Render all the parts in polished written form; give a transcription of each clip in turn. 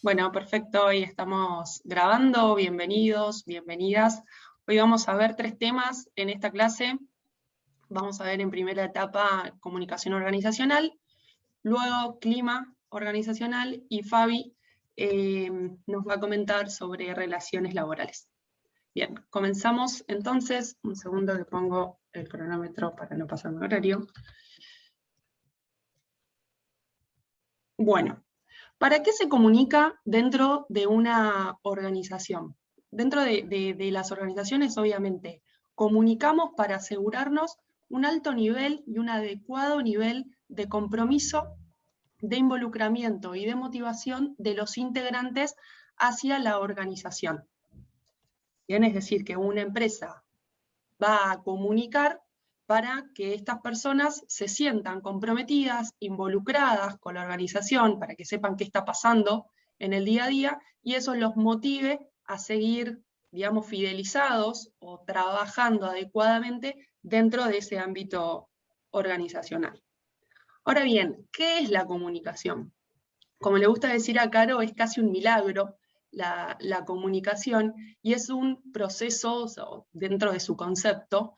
Bueno, perfecto, hoy estamos grabando, bienvenidos, bienvenidas. Hoy vamos a ver 3 temas en esta clase. Vamos a ver en primera etapa comunicación organizacional, luego clima organizacional y Fabi nos va a comentar sobre relaciones laborales. Bien, comenzamos entonces. Un segundo que pongo el cronómetro para no pasarme el horario. Bueno. ¿Para qué se comunica dentro de una organización? Dentro de las organizaciones, obviamente, comunicamos para asegurarnos un alto nivel y un adecuado nivel de compromiso, de involucramiento y de motivación de los integrantes hacia la organización. Bien, es decir, que una empresa va a comunicar para que estas personas se sientan comprometidas, involucradas con la organización, para que sepan qué está pasando en el día a día, y eso los motive a seguir, digamos, fidelizados o trabajando adecuadamente dentro de ese ámbito organizacional. Ahora bien, ¿qué es la comunicación? Como le gusta decir a Caro, es casi un milagro la comunicación, y es un proceso, dentro de su concepto,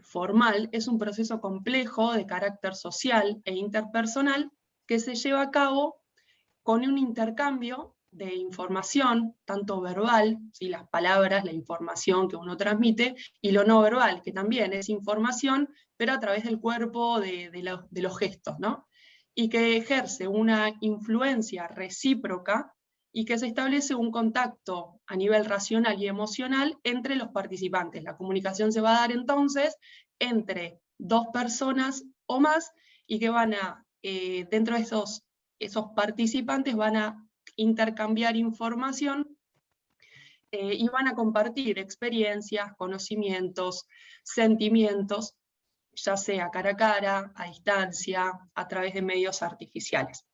formal, es un proceso complejo de carácter social e interpersonal que se lleva a cabo con un intercambio de información, tanto verbal, ¿sí? Las palabras, la información que uno transmite, y lo no verbal, que también es información, pero a través del cuerpo, de los gestos, ¿no? Y que ejerce una influencia recíproca y que se establece un contacto a nivel racional y emocional entre los participantes. La comunicación se va a dar entonces entre 2 personas o más, y que van a, dentro de esos participantes, van a intercambiar información y van a compartir experiencias, conocimientos, sentimientos, ya sea cara a cara, a distancia, a través de medios artificiales.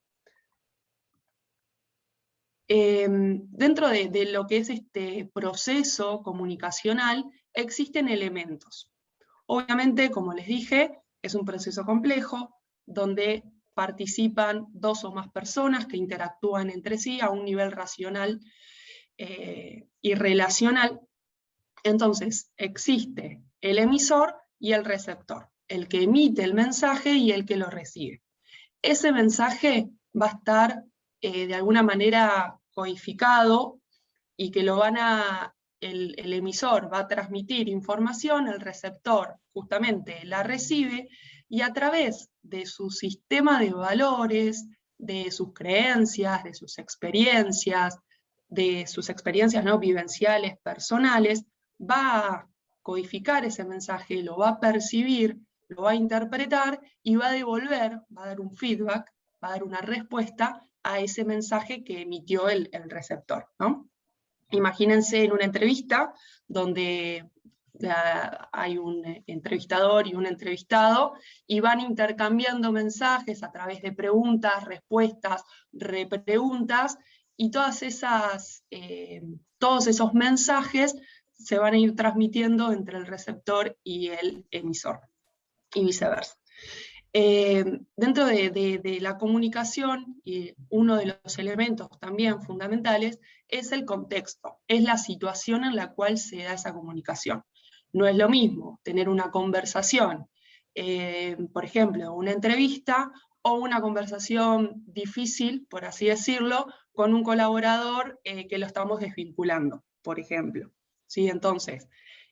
Dentro de lo que es este proceso comunicacional, existen elementos. Obviamente, como les dije, es un proceso complejo, donde participan 2 o más personas que interactúan entre sí a un nivel racional y relacional. Entonces, existe el emisor y el receptor, el que emite el mensaje y el que lo recibe. Ese mensaje va a estar de alguna manera codificado, y que lo van a, el emisor va a transmitir información, el receptor justamente la recibe, y a través de su sistema de valores, de sus creencias, de sus experiencias no vivenciales, personales, va a codificar ese mensaje, lo va a percibir, lo va a interpretar y va a devolver, va a dar un feedback, va a dar una respuesta a ese mensaje que emitió el receptor, ¿no? Imagínense en una entrevista donde hay un entrevistador y un entrevistado, y van intercambiando mensajes a través de preguntas, respuestas, repreguntas, y todos esos mensajes se van a ir transmitiendo entre el receptor y el emisor, y viceversa. Dentro de la comunicación, uno de los elementos también fundamentales es el contexto, es la situación en la cual se da esa comunicación. No es lo mismo tener una conversación, por ejemplo, una entrevista, o una conversación difícil, por así decirlo, con un colaborador que lo estamos desvinculando, por ejemplo. ¿Sí? Entonces,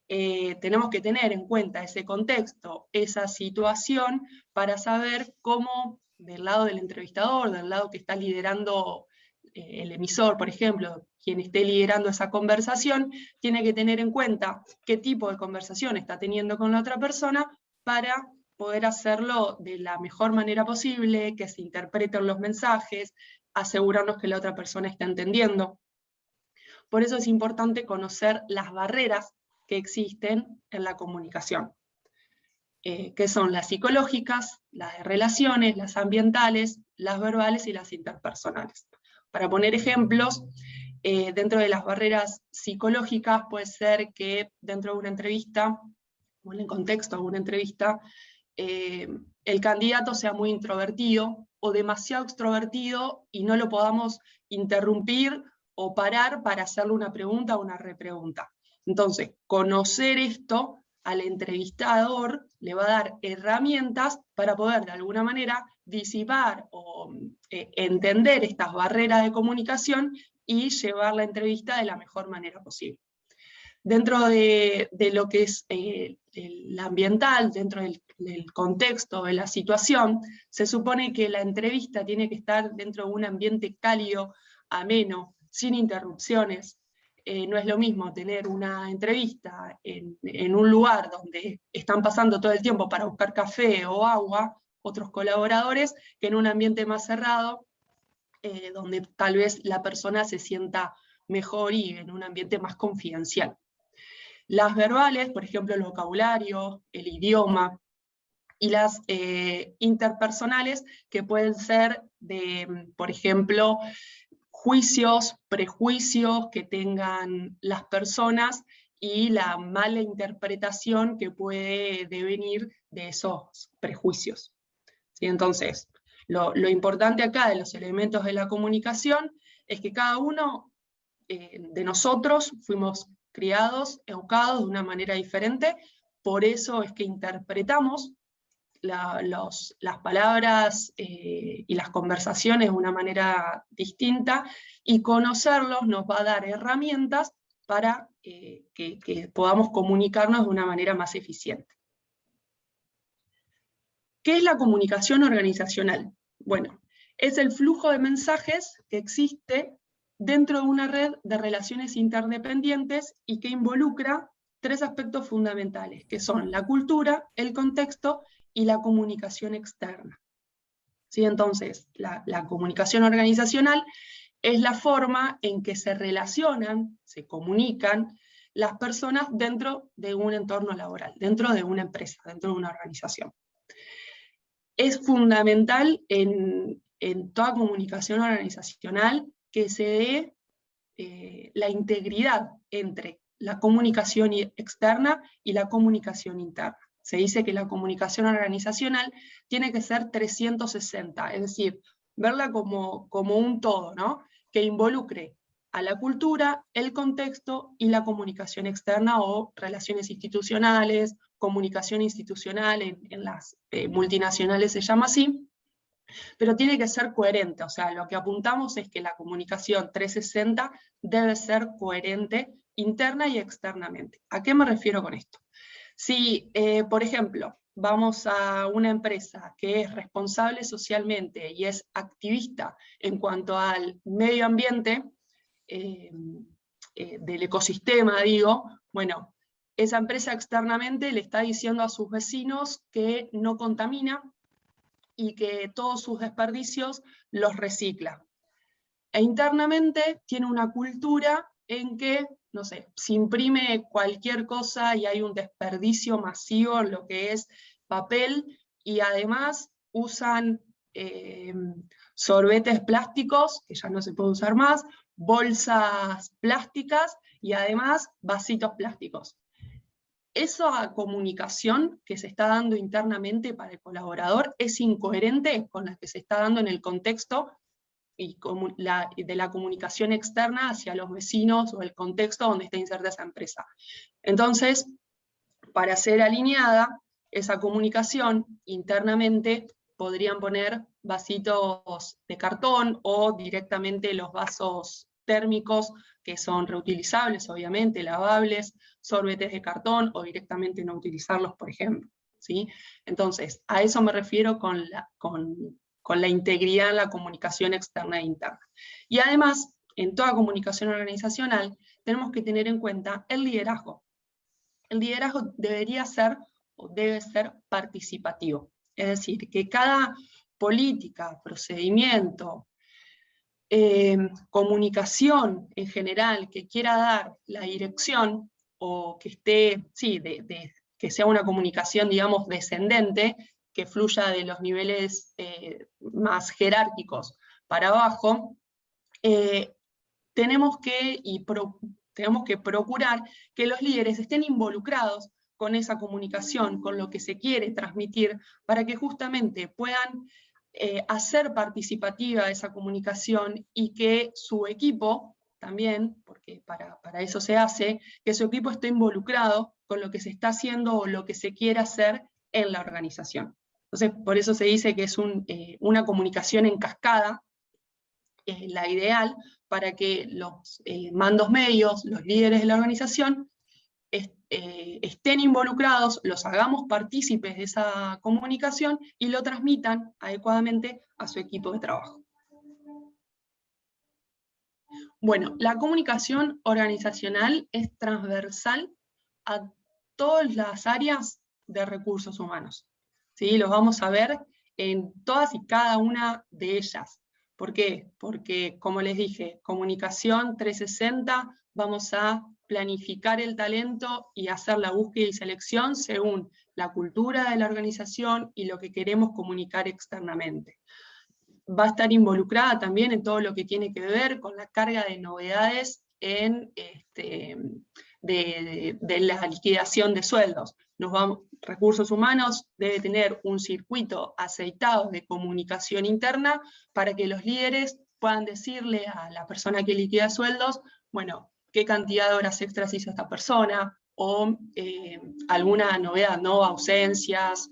tenemos que tener en cuenta ese contexto, esa situación, para saber cómo, del lado del entrevistador, del lado que está liderando el emisor, por ejemplo, quien esté liderando esa conversación, tiene que tener en cuenta qué tipo de conversación está teniendo con la otra persona, para poder hacerlo de la mejor manera posible, que se interpreten los mensajes, asegurarnos que la otra persona está entendiendo. Por eso es importante conocer las barreras que existen en la comunicación, que son las psicológicas, las de relaciones, las ambientales, las verbales y las interpersonales. Para poner ejemplos, dentro de las barreras psicológicas puede ser que dentro de una entrevista, o en el contexto de una entrevista, el candidato sea muy introvertido o demasiado extrovertido y no lo podamos interrumpir o parar para hacerle una pregunta o una repregunta. Entonces, conocer esto al entrevistador le va a dar herramientas para poder de alguna manera disipar o entender estas barreras de comunicación y llevar la entrevista de la mejor manera posible. Dentro de lo que es el ambiental, dentro del contexto de la situación, se supone que la entrevista tiene que estar dentro de un ambiente cálido, ameno, sin interrupciones. No es lo mismo tener una entrevista en un lugar donde están pasando todo el tiempo para buscar café o agua, otros colaboradores, que en un ambiente más cerrado, donde tal vez la persona se sienta mejor y en un ambiente más confidencial. Las verbales, por ejemplo, el vocabulario, el idioma, y las interpersonales, que pueden ser de, por ejemplo, juicios, prejuicios que tengan las personas y la mala interpretación que puede devenir de esos prejuicios. ¿Sí? Entonces, lo importante acá de los elementos de la comunicación es que cada uno de nosotros fuimos criados, educados de una manera diferente, por eso es que interpretamos las palabras y las conversaciones de una manera distinta, y conocerlos nos va a dar herramientas para que podamos comunicarnos de una manera más eficiente. ¿Qué es la comunicación organizacional? Bueno, es el flujo de mensajes que existe dentro de una red de relaciones interdependientes y que involucra tres aspectos fundamentales, que son la cultura, el contexto y la comunicación externa. ¿Sí? Entonces, la comunicación organizacional es la forma en que se relacionan, se comunican las personas dentro de un entorno laboral, dentro de una empresa, dentro de una organización. Es fundamental en toda comunicación organizacional que se dé la integridad entre la comunicación externa y la comunicación interna. Se dice que la comunicación organizacional tiene que ser 360, es decir, verla como un todo, ¿no? Que involucre a la cultura, el contexto y la comunicación externa o relaciones institucionales, comunicación institucional, en las multinacionales se llama así, pero tiene que ser coherente, o sea, lo que apuntamos es que la comunicación 360 debe ser coherente interna y externamente. ¿A qué me refiero con esto? Si, por ejemplo, vamos a una empresa que es responsable socialmente y es activista en cuanto al medio ambiente, del ecosistema, digo, bueno, esa empresa externamente le está diciendo a sus vecinos que no contamina y que todos sus desperdicios los recicla. E internamente tiene una cultura en que, no sé, se imprime cualquier cosa y hay un desperdicio masivo en lo que es papel, y además usan sorbetes plásticos, que ya no se puede usar más, bolsas plásticas y además vasitos plásticos. Esa comunicación que se está dando internamente para el colaborador es incoherente con la que se está dando en el contexto y de la comunicación externa hacia los vecinos o el contexto donde está inserta esa empresa. Entonces, para ser alineada esa comunicación internamente, podrían poner vasitos de cartón o directamente los vasos térmicos, que son reutilizables, obviamente, lavables, sorbetes de cartón, o directamente no utilizarlos, por ejemplo. ¿Sí? Entonces, a eso me refiero con la integridad en la comunicación externa e interna. Y además, en toda comunicación organizacional, tenemos que tener en cuenta el liderazgo. El liderazgo debería ser o debe ser participativo. Es decir, que cada política, procedimiento, comunicación en general que quiera dar la dirección, o que esté, sí, que sea una comunicación, digamos, descendente, que fluya de los niveles más jerárquicos para abajo, tenemos que procurar que los líderes estén involucrados con esa comunicación, con lo que se quiere transmitir, para que justamente puedan hacer participativa esa comunicación y que su equipo también, porque para eso se hace, que su equipo esté involucrado con lo que se está haciendo o lo que se quiere hacer en la organización. Entonces, por eso se dice que es una comunicación en cascada, la ideal, para que los mandos medios, los líderes de la organización, estén involucrados, los hagamos partícipes de esa comunicación y lo transmitan adecuadamente a su equipo de trabajo. Bueno, la comunicación organizacional es transversal a todas las áreas de recursos humanos. ¿Sí? Los vamos a ver en todas y cada una de ellas. ¿Por qué? Porque, como les dije, comunicación 360, vamos a planificar el talento y hacer la búsqueda y selección según la cultura de la organización y lo que queremos comunicar externamente. Va a estar involucrada también en todo lo que tiene que ver con la carga de novedades de la liquidación de sueldos. Recursos humanos debe tener un circuito aceitado de comunicación interna para que los líderes puedan decirle a la persona que liquida sueldos, bueno, qué cantidad de horas extras hizo esta persona, o alguna novedad, ¿no? Ausencias,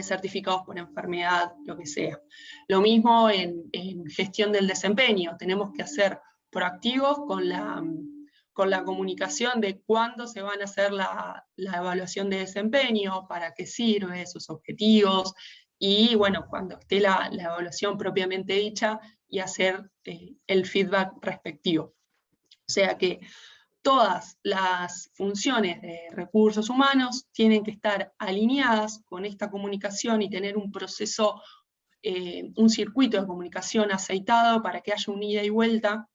certificados por enfermedad, lo que sea. Lo mismo en gestión del desempeño, tenemos que ser proactivos con la comunicación de cuándo se van a hacer la evaluación de desempeño, para qué sirve, sus objetivos, y bueno, cuando esté la evaluación propiamente dicha, y hacer el feedback respectivo. O sea que todas las funciones de recursos humanos tienen que estar alineadas con esta comunicación y tener un proceso, un circuito de comunicación aceitado para que haya un ida y vuelta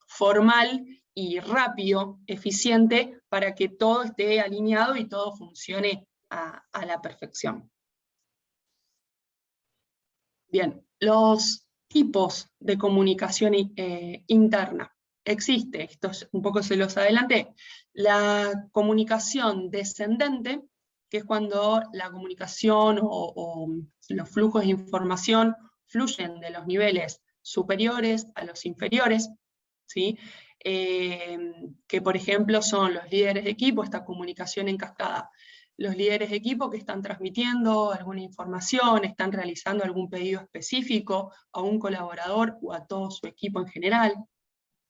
formal y rápido, eficiente, para que todo esté alineado y todo funcione a la perfección. Bien, los tipos de comunicación interna. Existe, esto un poco se los adelanté, la comunicación descendente, que es cuando la comunicación o los flujos de información fluyen de los niveles superiores a los inferiores, ¿sí? Que por ejemplo son los líderes de equipo, esta comunicación en cascada. Los líderes de equipo que están transmitiendo alguna información, están realizando algún pedido específico a un colaborador o a todo su equipo en general,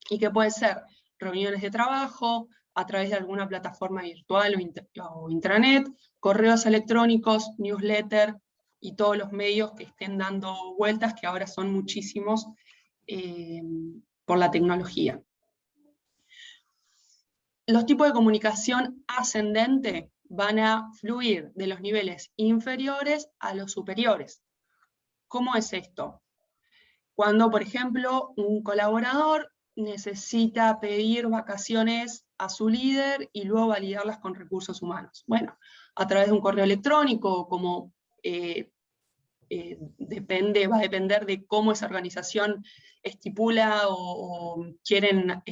y que puede ser reuniones de trabajo, a través de alguna plataforma virtual o intranet, correos electrónicos, newsletter, y todos los medios que estén dando vueltas, que ahora son muchísimos por la tecnología. Los tipos de comunicación ascendente van a fluir de los niveles inferiores a los superiores. ¿Cómo es esto? Cuando, por ejemplo, un colaborador necesita pedir vacaciones a su líder y luego validarlas con recursos humanos. Bueno, a través de un correo electrónico, como va a depender de cómo esa organización estipula o quieren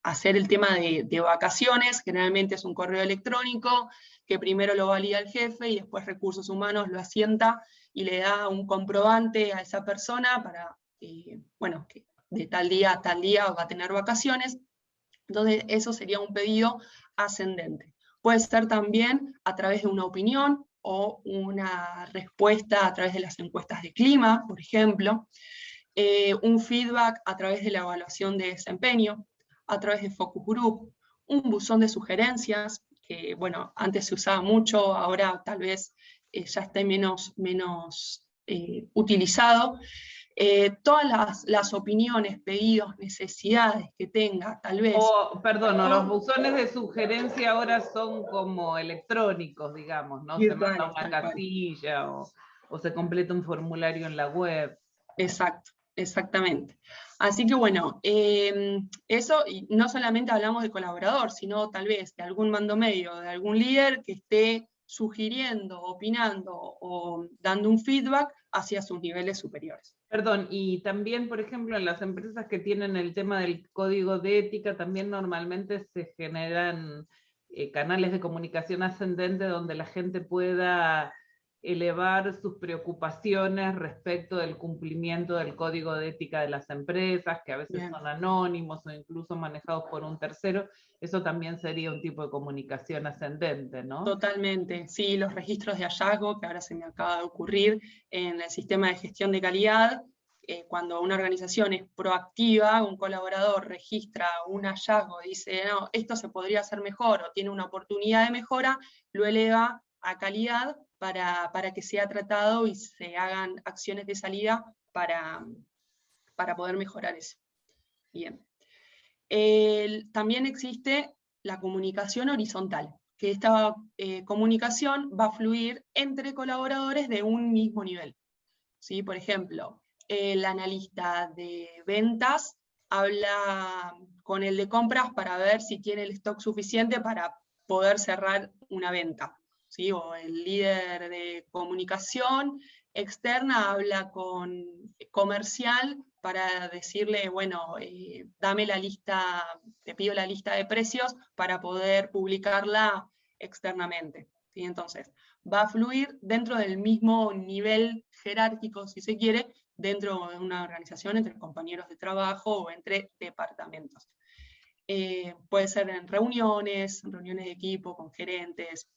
hacer el tema de vacaciones. Generalmente es un correo electrónico que primero lo valida el jefe y después recursos humanos lo asienta y le da un comprobante a esa persona para, bueno, que de tal día a tal día va a tener vacaciones. Entonces eso sería un pedido ascendente. Puede ser también a través de una opinión o una respuesta a través de las encuestas de clima, por ejemplo, un feedback a través de la evaluación de desempeño, a través de focus group, un buzón de sugerencias, que bueno, antes se usaba mucho, ahora tal vez ya esté menos utilizado. Todas las opiniones, pedidos, necesidades que tenga, tal vez. Perdón, los buzones de sugerencia ahora son como electrónicos, digamos, ¿no? Se manda una casilla o se completa un formulario en la web. Exacto, exactamente. Así que bueno, eso, y no solamente hablamos de colaborador, sino tal vez de algún mando medio, de algún líder que esté sugiriendo, opinando o dando un feedback hacia sus niveles superiores. Perdón, y también, por ejemplo, en las empresas que tienen el tema del código de ética, también normalmente se generan canales de comunicación ascendente donde la gente pueda elevar sus preocupaciones respecto del cumplimiento del código de ética de las empresas, que a veces Bien. son anónimos o incluso manejados por un tercero. Eso también sería un tipo de comunicación ascendente, ¿no? Totalmente, sí, los registros de hallazgo, que ahora se me acaba de ocurrir en el sistema de gestión de calidad, cuando una organización es proactiva, un colaborador registra un hallazgo, dice, no, esto se podría hacer mejor o tiene una oportunidad de mejora, lo eleva a calidad para que sea tratado y se hagan acciones de salida para poder mejorar eso. Bien. También existe la comunicación horizontal, que esta comunicación va a fluir entre colaboradores de un mismo nivel. ¿Sí? Por ejemplo, el analista de ventas habla con el de compras para ver si tiene el stock suficiente para poder cerrar una venta. ¿Sí? O el líder de comunicación externa habla con comercial para decirle, bueno, dame la lista, te pido la lista de precios para poder publicarla externamente. ¿Sí? Entonces, va a fluir dentro del mismo nivel jerárquico, si se quiere, dentro de una organización, entre compañeros de trabajo o entre departamentos. Puede ser en reuniones de equipo, con gerentes,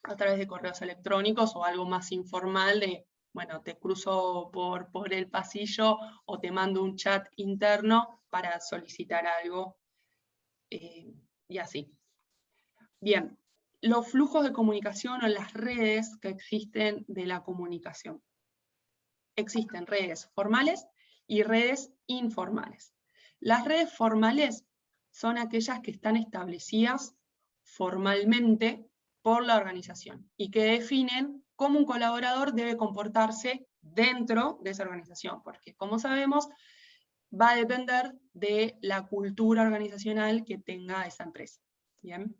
a través de correos electrónicos o algo más informal de, bueno, te cruzo por el pasillo o te mando un chat interno para solicitar algo y así. Bien, los flujos de comunicación o las redes que existen de la comunicación. Existen redes formales y redes informales. Las redes formales son aquellas que están establecidas formalmente por la organización y que definen cómo un colaborador debe comportarse dentro de esa organización, porque como sabemos, va a depender de la cultura organizacional que tenga esa empresa. ¿Bien?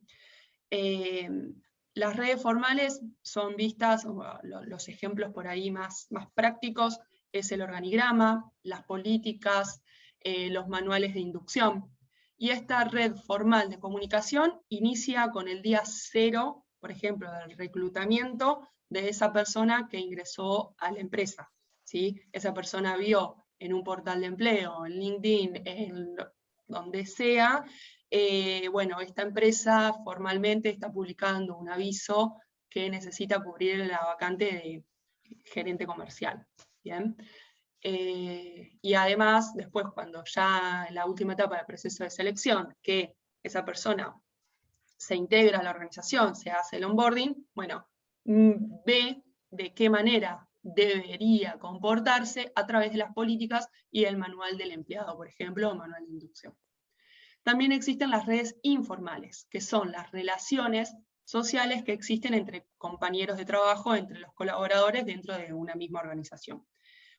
Las redes formales son vistas, los ejemplos por ahí más prácticos, es el organigrama, las políticas, los manuales de inducción. Y esta red formal de comunicación inicia con el día 0, por ejemplo, del reclutamiento de esa persona que ingresó a la empresa. ¿Sí? Esa persona vio en un portal de empleo, en LinkedIn, en donde sea, bueno, esta empresa formalmente está publicando un aviso que necesita cubrir la vacante de gerente comercial. ¿Bien? Y además, después, cuando ya en la última etapa del proceso de selección, que esa persona se integra a la organización, se hace el onboarding, bueno, ve de qué manera debería comportarse a través de las políticas y el manual del empleado, por ejemplo, o manual de inducción. También existen las redes informales, que son las relaciones sociales que existen entre compañeros de trabajo, entre los colaboradores dentro de una misma organización.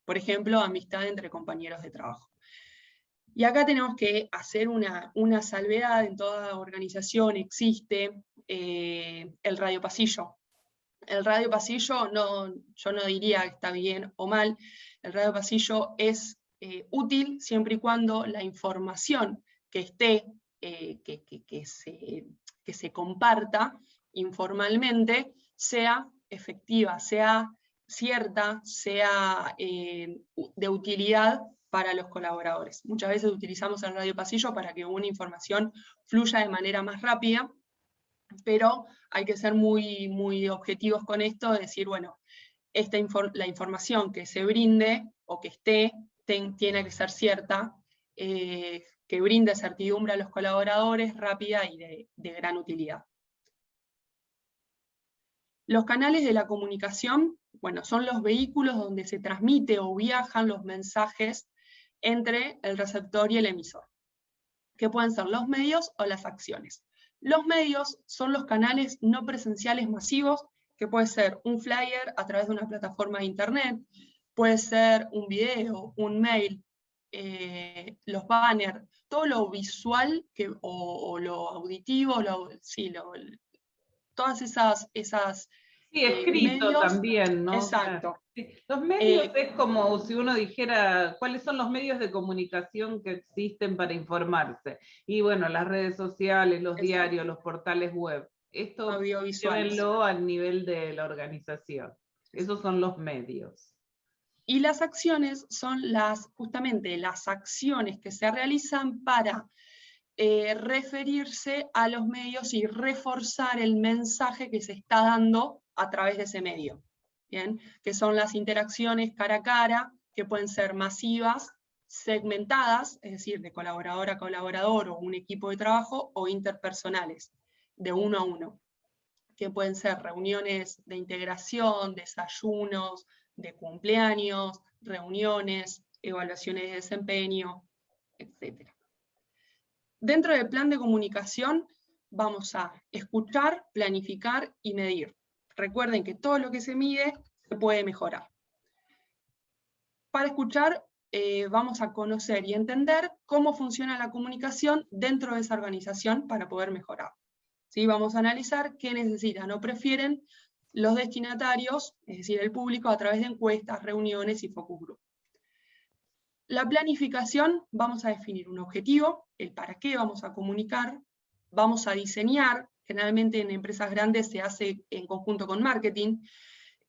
Por ejemplo, amistad entre compañeros de trabajo. Y acá tenemos que hacer una salvedad. En toda organización existe el radio pasillo. El radio pasillo, yo no diría que está bien o mal. El radio pasillo es útil siempre y cuando la información que esté, que se comparta informalmente, sea efectiva, sea cierta, sea de utilidad para los colaboradores. Muchas veces utilizamos el radio pasillo para que una información fluya de manera más rápida, pero hay que ser muy objetivos con esto, de decir, bueno, la información que se brinde o que esté, tiene que ser cierta, que brinde certidumbre a los colaboradores, rápida y de gran utilidad. Los canales de la comunicación, bueno, son los vehículos donde se transmite o viajan los mensajes entre el receptor y el emisor, que pueden ser los medios o las acciones. Los medios son los canales no presenciales masivos, que puede ser un flyer a través de una plataforma de internet, puede ser un video, un mail, los banners, todo lo visual o lo auditivo, todas esas sí, escrito medios. también, ¿no? Exacto. Sí. Los medios es como si uno dijera, ¿cuáles son los medios de comunicación que existen para informarse? Y bueno, las redes sociales, los diarios, los portales web. Esto audiovisuales. llévenlo al nivel de la organización. Esos son los medios. Y las acciones son justamente las acciones que se realizan para referirse a los medios y reforzar el mensaje que se está dando a través de ese medio. ¿Bien? Que son las interacciones cara a cara, que pueden ser masivas, segmentadas, es decir, de colaborador a colaborador o un equipo de trabajo, o interpersonales, de uno a uno, que pueden ser reuniones de integración, desayunos, de cumpleaños, reuniones, evaluaciones de desempeño, etc. Dentro del plan de comunicación vamos a escuchar, planificar y medir. Recuerden que todo lo que se mide se puede mejorar. Para escuchar vamos a conocer y entender cómo funciona la comunicación dentro de esa organización para poder mejorar. ¿Sí? Vamos a analizar qué necesitan o prefieren los destinatarios, es decir, el público, a través de encuestas, reuniones y focus group. La planificación, vamos a definir un objetivo, el para qué vamos a comunicar, vamos a diseñar, generalmente en empresas grandes se hace en conjunto con marketing,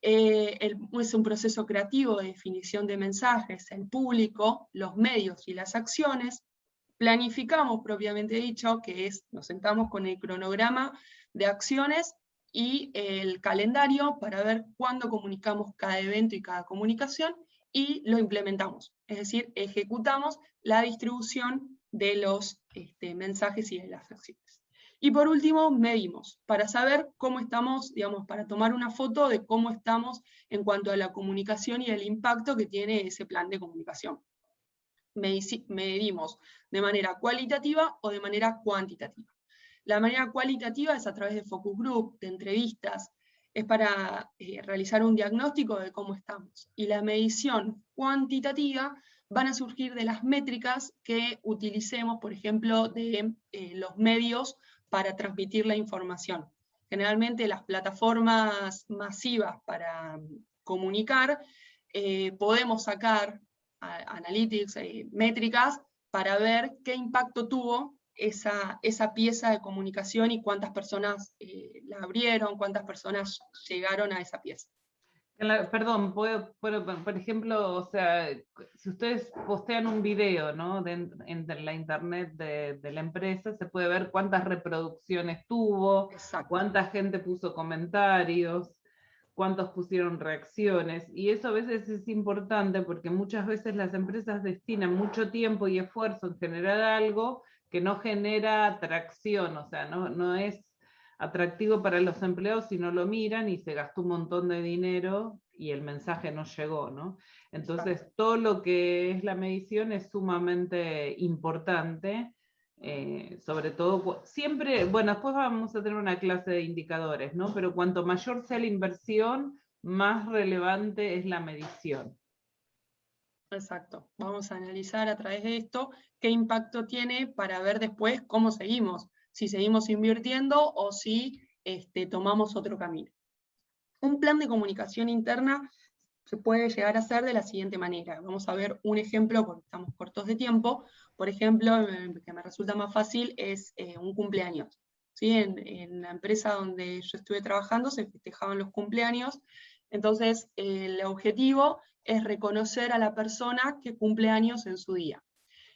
es un proceso creativo de definición de mensajes, el público, los medios y las acciones. Planificamos, propiamente dicho, que es, nos sentamos con el cronograma de acciones y el calendario para ver cuándo comunicamos cada evento y cada comunicación, y lo implementamos, es decir, ejecutamos la distribución de los mensajes y de las acciones. Y por último, medimos, para saber cómo estamos, digamos, para tomar una foto de cómo estamos en cuanto a la comunicación y el impacto que tiene ese plan de comunicación. Medimos de manera cualitativa o de manera cuantitativa. La manera cualitativa es a través de focus group, de entrevistas, es para realizar un diagnóstico de cómo estamos. Y la medición cuantitativa van a surgir de las métricas que utilicemos, por ejemplo, de los medios para transmitir la información. Generalmente las plataformas masivas para comunicar, podemos sacar analytics, métricas, para ver qué impacto tuvo esa pieza de comunicación y cuántas personas la abrieron, cuántas personas llegaron a esa pieza. Perdón, por ejemplo, o sea, si ustedes postean un video, ¿no? en la internet de la empresa, se puede ver cuántas reproducciones tuvo, Exacto. cuánta gente puso comentarios, cuántos pusieron reacciones, y eso a veces es importante porque muchas veces las empresas destinan mucho tiempo y esfuerzo en generar algo que no genera atracción, o sea, no es atractivo para los empleados si no lo miran, y se gastó un montón de dinero y el mensaje no llegó, ¿no? Entonces, todo lo que es la medición es sumamente importante, sobre todo, siempre, bueno, después vamos a tener una clase de indicadores, ¿no? Pero cuanto mayor sea la inversión, más relevante es la medición. Exacto. Vamos a analizar a través de esto qué impacto tiene para ver después cómo seguimos, si seguimos invirtiendo o si tomamos otro camino. Un plan de comunicación interna se puede llegar a hacer de la siguiente manera. Vamos a ver un ejemplo porque estamos cortos de tiempo. Por ejemplo, que me resulta más fácil es un cumpleaños. ¿Sí? En la empresa donde yo estuve trabajando se festejaban los cumpleaños, entonces el objetivo es reconocer a la persona que cumple años en su día.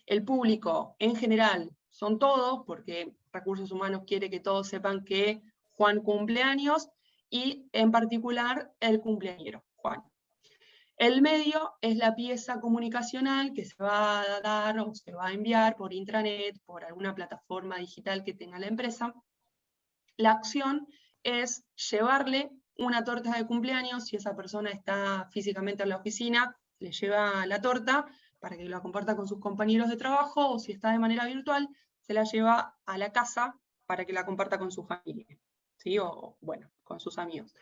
El público en general son todos, porque Recursos Humanos quiere que todos sepan que Juan cumple años, y en particular el cumpleañero, Juan. El medio es la pieza comunicacional que se va a dar o se va a enviar por intranet, por alguna plataforma digital que tenga la empresa. La acción es llevarle una torta de cumpleaños, si esa persona está físicamente en la oficina, le lleva la torta para que la comparta con sus compañeros de trabajo, o si está de manera virtual, se la lleva a la casa para que la comparta con su familia, ¿sí? O bueno, con sus amigos.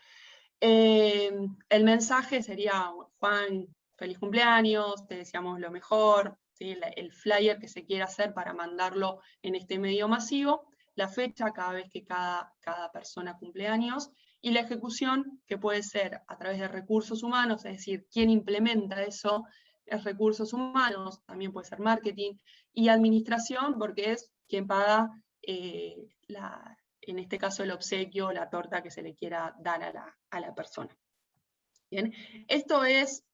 El mensaje sería: Juan, feliz cumpleaños, te deseamos lo mejor, ¿sí? El flyer que se quiera hacer para mandarlo en este medio masivo, la fecha cada vez que cada persona cumple años, y la ejecución, que puede ser a través de recursos humanos, es decir, quién implementa eso es recursos humanos, también puede ser marketing, y administración, porque es quien paga en este caso el obsequio o la torta que se le quiera dar a la persona. Bien, esto es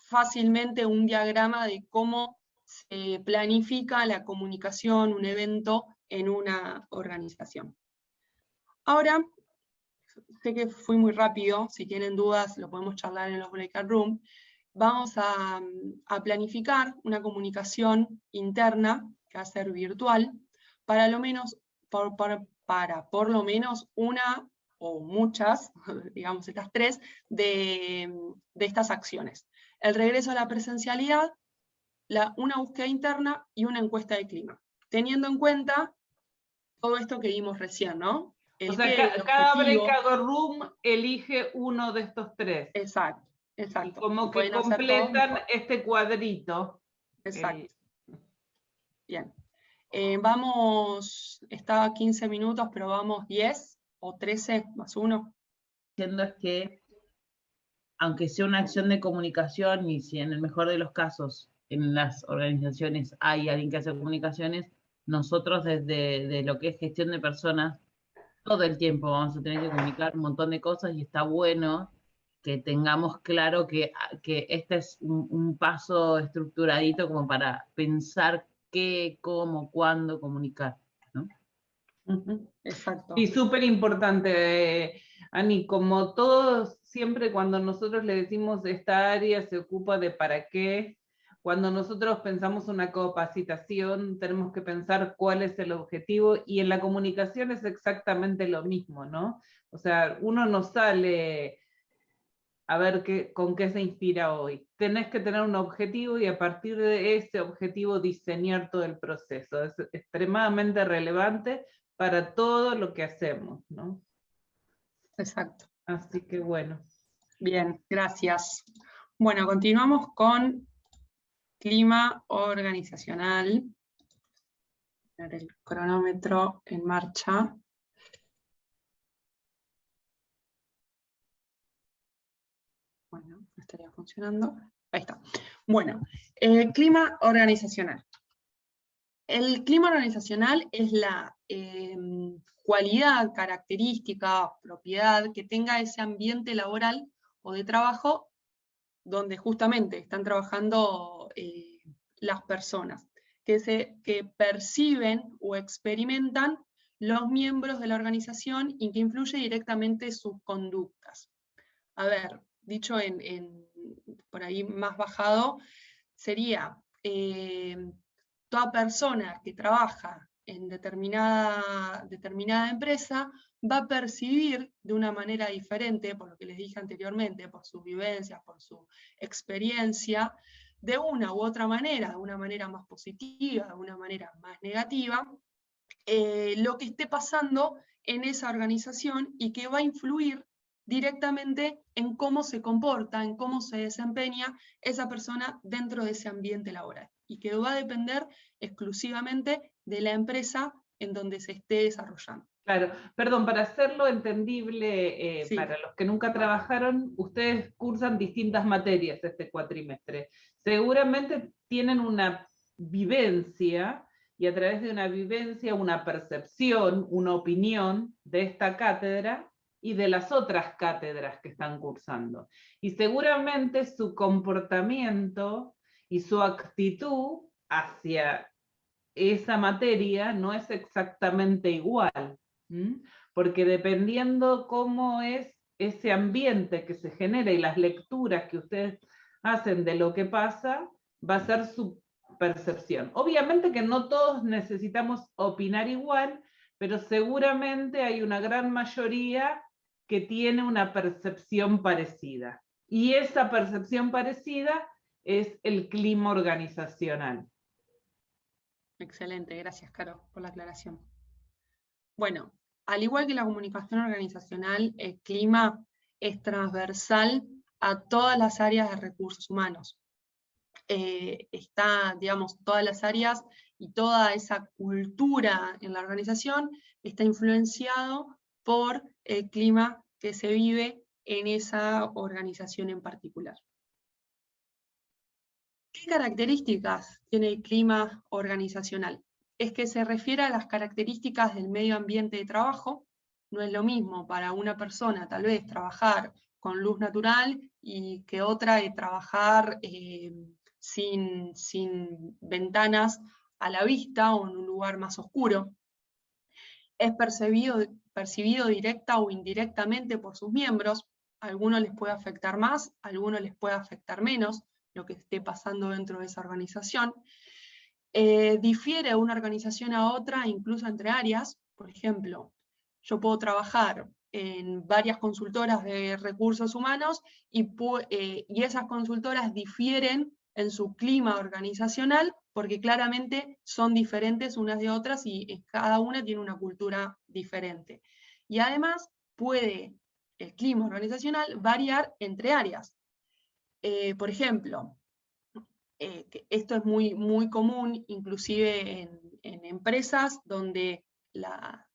fácilmente un diagrama de cómo se planifica la comunicación, un evento en una organización. Ahora, sé que fui muy rápido, si tienen dudas lo podemos charlar en los breakout room. Vamos a planificar una comunicación interna, que va a ser virtual, para por lo menos una o muchas, digamos estas tres, de estas acciones. El regreso a la presencialidad, una búsqueda interna y una encuesta de clima. Teniendo en cuenta todo esto que vimos recién, ¿no? O sea, cada breakout room elige uno de estos tres. Exacto, exacto. Y como que completan este cuadrito. Exacto. Bien. Vamos, estaba 15 minutos, pero vamos 10 o 13 más 1. Diciendo es que, aunque sea una acción de comunicación, y si en el mejor de los casos en las organizaciones hay alguien que hace comunicaciones, nosotros desde lo que es gestión de personas, todo el tiempo vamos a tener que comunicar un montón de cosas y está bueno que tengamos claro que este es un paso estructuradito como para pensar qué, cómo, cuándo comunicar, ¿no? Exacto. Y súper importante, Ani, como todos, siempre cuando nosotros le decimos esta área se ocupa de para qué, cuando nosotros pensamos una capacitación, tenemos que pensar cuál es el objetivo, y en la comunicación es exactamente lo mismo, ¿no? O sea, uno no sale a ver con qué se inspira hoy. Tenés que tener un objetivo y a partir de ese objetivo diseñar todo el proceso. Es extremadamente relevante para todo lo que hacemos, ¿no? Exacto. Así que bueno. Bien, gracias. Bueno, continuamos con clima organizacional. El cronómetro en marcha. Bueno, estaría funcionando. Ahí está. Bueno, clima organizacional. El clima organizacional es la cualidad, característica, propiedad que tenga ese ambiente laboral o de trabajo donde justamente están trabajando las personas, que perciben o experimentan los miembros de la organización y que influye directamente sus conductas. A ver, dicho por ahí más bajado, sería toda persona que trabaja en determinada empresa va a percibir de una manera diferente, por lo que les dije anteriormente, por sus vivencias, por su experiencia, de una u otra manera, de una manera más positiva, de una manera más negativa, lo que esté pasando en esa organización y que va a influir directamente en cómo se comporta, en cómo se desempeña esa persona dentro de ese ambiente laboral, y que va a depender exclusivamente de la empresa en donde se esté desarrollando. Claro, perdón, para hacerlo entendible Sí. para los que nunca trabajaron, ustedes cursan distintas materias este cuatrimestre. Seguramente tienen una vivencia, y a través de una vivencia, una percepción, una opinión de esta cátedra y de las otras cátedras que están cursando. Y seguramente su comportamiento y su actitud hacia esa materia no es exactamente igual, porque dependiendo cómo es ese ambiente que se genera y las lecturas que ustedes hacen de lo que pasa, va a ser su percepción. Obviamente que no todos necesitamos opinar igual, pero seguramente hay una gran mayoría que tiene una percepción parecida. Y esa percepción parecida es el clima organizacional. Excelente, gracias, Caro, por la aclaración. Bueno, al igual que la comunicación organizacional, el clima es transversal a todas las áreas de recursos humanos. Está, digamos, todas las áreas y toda esa cultura en la organización está influenciado por el clima que se vive en esa organización en particular. ¿Qué características tiene el clima organizacional? Es que se refiere a las características del medio ambiente de trabajo, No es lo mismo para una persona tal vez trabajar con luz natural y que otra de trabajar sin ventanas a la vista o en un lugar más oscuro. Es percibido directa o indirectamente por sus miembros. A algunos les puede afectar más, a algunos les puede afectar menos lo que esté pasando dentro de esa organización. Difiere de una organización a otra, incluso entre áreas. Por ejemplo, yo puedo trabajar en varias consultoras de recursos humanos y esas consultoras difieren en su clima organizacional porque claramente son diferentes unas de otras y cada una tiene una cultura diferente. Y además puede el clima organizacional variar entre áreas. Por ejemplo, esto es muy común, inclusive en empresas donde la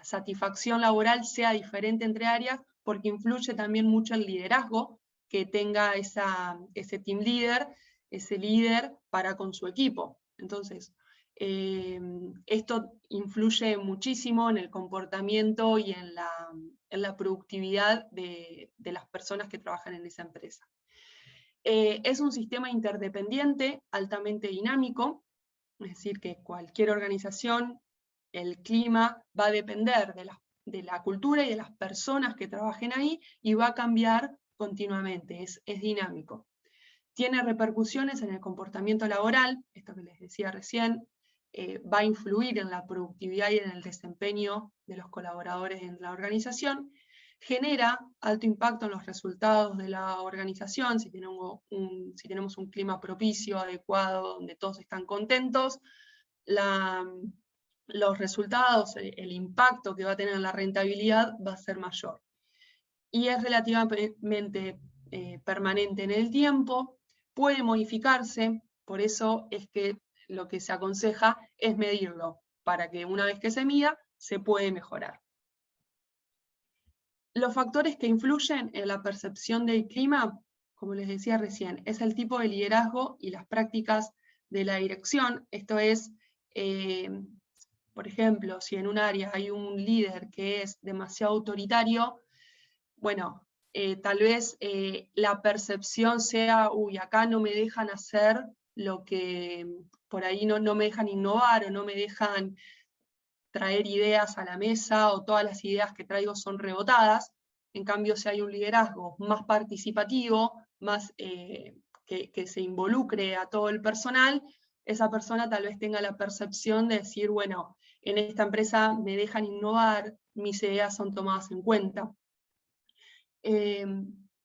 satisfacción laboral sea diferente entre áreas, porque influye también mucho el liderazgo que tenga ese team leader, ese líder para con su equipo. Entonces, esto influye muchísimo en el comportamiento y en la productividad de las personas que trabajan en esa empresa. Es un sistema interdependiente, altamente dinámico, es decir, que cualquier organización, el clima va a depender de la cultura y de las personas que trabajen ahí y va a cambiar continuamente, es dinámico. Tiene repercusiones en el comportamiento laboral, esto que les decía recién, va a influir en la productividad y en el desempeño de los colaboradores en la organización, genera alto impacto en los resultados de la organización. Si tenemos un clima propicio, adecuado, donde todos están contentos, los resultados, el impacto que va a tener en la rentabilidad va a ser mayor. Y es relativamente permanente en el tiempo, puede modificarse, por eso es que lo que se aconseja es medirlo, para que una vez que se mida, se puede mejorar. Los factores que influyen en la percepción del clima, como les decía recién, es el tipo de liderazgo y las prácticas de la dirección. Esto es, por ejemplo, si en un área hay un líder que es demasiado autoritario, bueno, tal vez la percepción sea, uy, acá no me dejan hacer lo que, por ahí no me dejan innovar o no me dejan traer ideas a la mesa o todas las ideas que traigo son rebotadas. En cambio, si hay un liderazgo más participativo, más que se involucre a todo el personal, esa persona tal vez tenga la percepción de decir, bueno, en esta empresa me dejan innovar, mis ideas son tomadas en cuenta.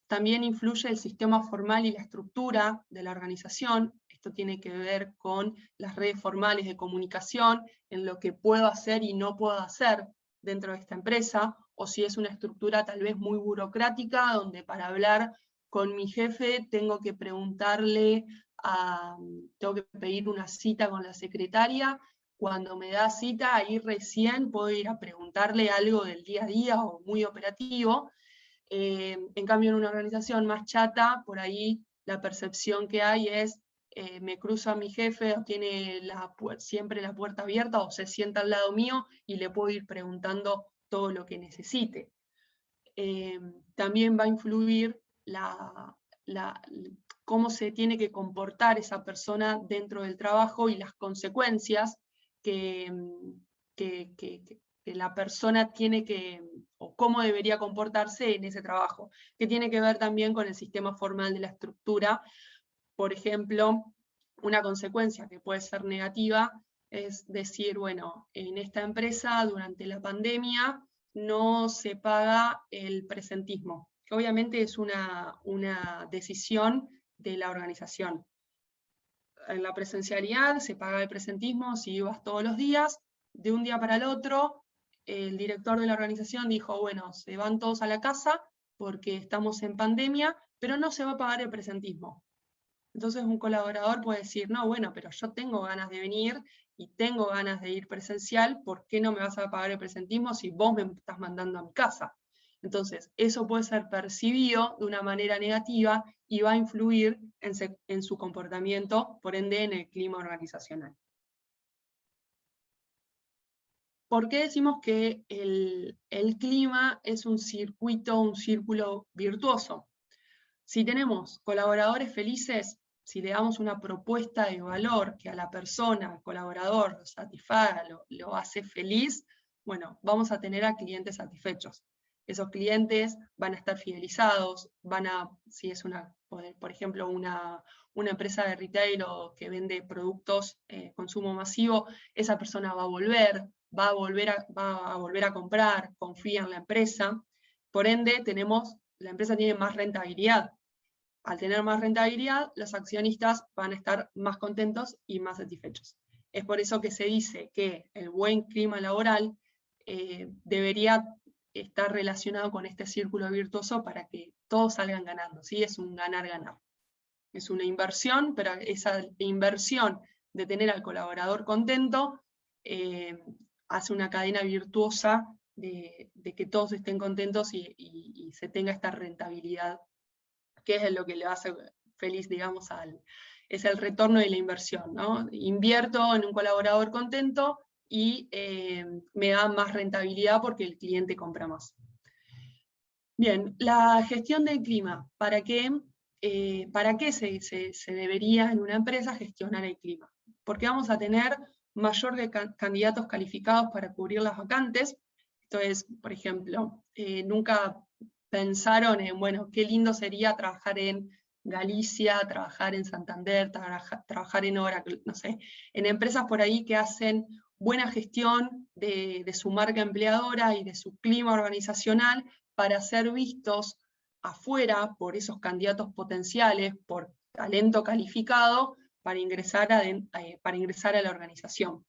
También influye el sistema formal y la estructura de la organización. Esto tiene que ver con las redes formales de comunicación, en lo que puedo hacer y no puedo hacer dentro de esta empresa, o si es una estructura tal vez muy burocrática, donde para hablar con mi jefe tengo que tengo que pedir una cita con la secretaria. Cuando me da cita, ahí recién puedo ir a preguntarle algo del día a día o muy operativo. En cambio, en una organización más chata, por ahí la percepción que hay es, me cruzo a mi jefe, o tiene siempre la puerta abierta, o se sienta al lado mío y le puedo ir preguntando todo lo que necesite. También va a influir cómo se tiene que comportar esa persona dentro del trabajo y las consecuencias que la persona tiene o cómo debería comportarse en ese trabajo, que tiene que ver también con el sistema formal de la estructura. Por ejemplo, una consecuencia que puede ser negativa es decir, bueno, en esta empresa durante la pandemia no se paga el presentismo, que obviamente es una decisión de la organización. En la presencialidad se paga el presentismo si vas todos los días. De un día para el otro, el director de la organización dijo, bueno, se van todos a la casa porque estamos en pandemia, pero no se va a pagar el presentismo. Entonces un colaborador puede decir, no, bueno, pero yo tengo ganas de venir y tengo ganas de ir presencial, ¿por qué no me vas a pagar el presentismo si vos me estás mandando a mi casa? Entonces, eso puede ser percibido de una manera negativa y va a influir en su comportamiento, por ende en el clima organizacional. ¿Por qué decimos que el clima es un círculo virtuoso? Si tenemos colaboradores felices, si le damos una propuesta de valor que a la persona, al colaborador, lo satisfaga, lo hace feliz, bueno, vamos a tener a clientes satisfechos. Esos clientes van a estar fidelizados, si es por ejemplo, una empresa de retail o que vende productos consumo masivo, esa persona va a volver a comprar, confía en la empresa, por ende la empresa tiene más rentabilidad. Al tener más rentabilidad, los accionistas van a estar más contentos y más satisfechos. Es por eso que se dice que el buen clima laboral debería estar relacionado con este círculo virtuoso para que todos salgan ganando, ¿sí? Es un ganar-ganar. Es una inversión, pero esa inversión de tener al colaborador contento hace una cadena virtuosa de que todos estén contentos y se tenga esta rentabilidad, que es lo que le hace feliz, digamos, es el retorno de la inversión, ¿no? Invierto en un colaborador contento y me da más rentabilidad porque el cliente compra más. Bien, la gestión del clima. ¿Para qué se debería en una empresa gestionar el clima? Porque vamos a tener mayor de candidatos calificados para cubrir las vacantes. Entonces, por ejemplo, nunca pensaron en, bueno, qué lindo sería trabajar en Galicia, trabajar en Santander, trabajar en Oracle, no sé, en empresas por ahí que hacen buena gestión de su marca empleadora y de su clima organizacional para ser vistos afuera por esos candidatos potenciales, por talento calificado, para ingresar a la organización.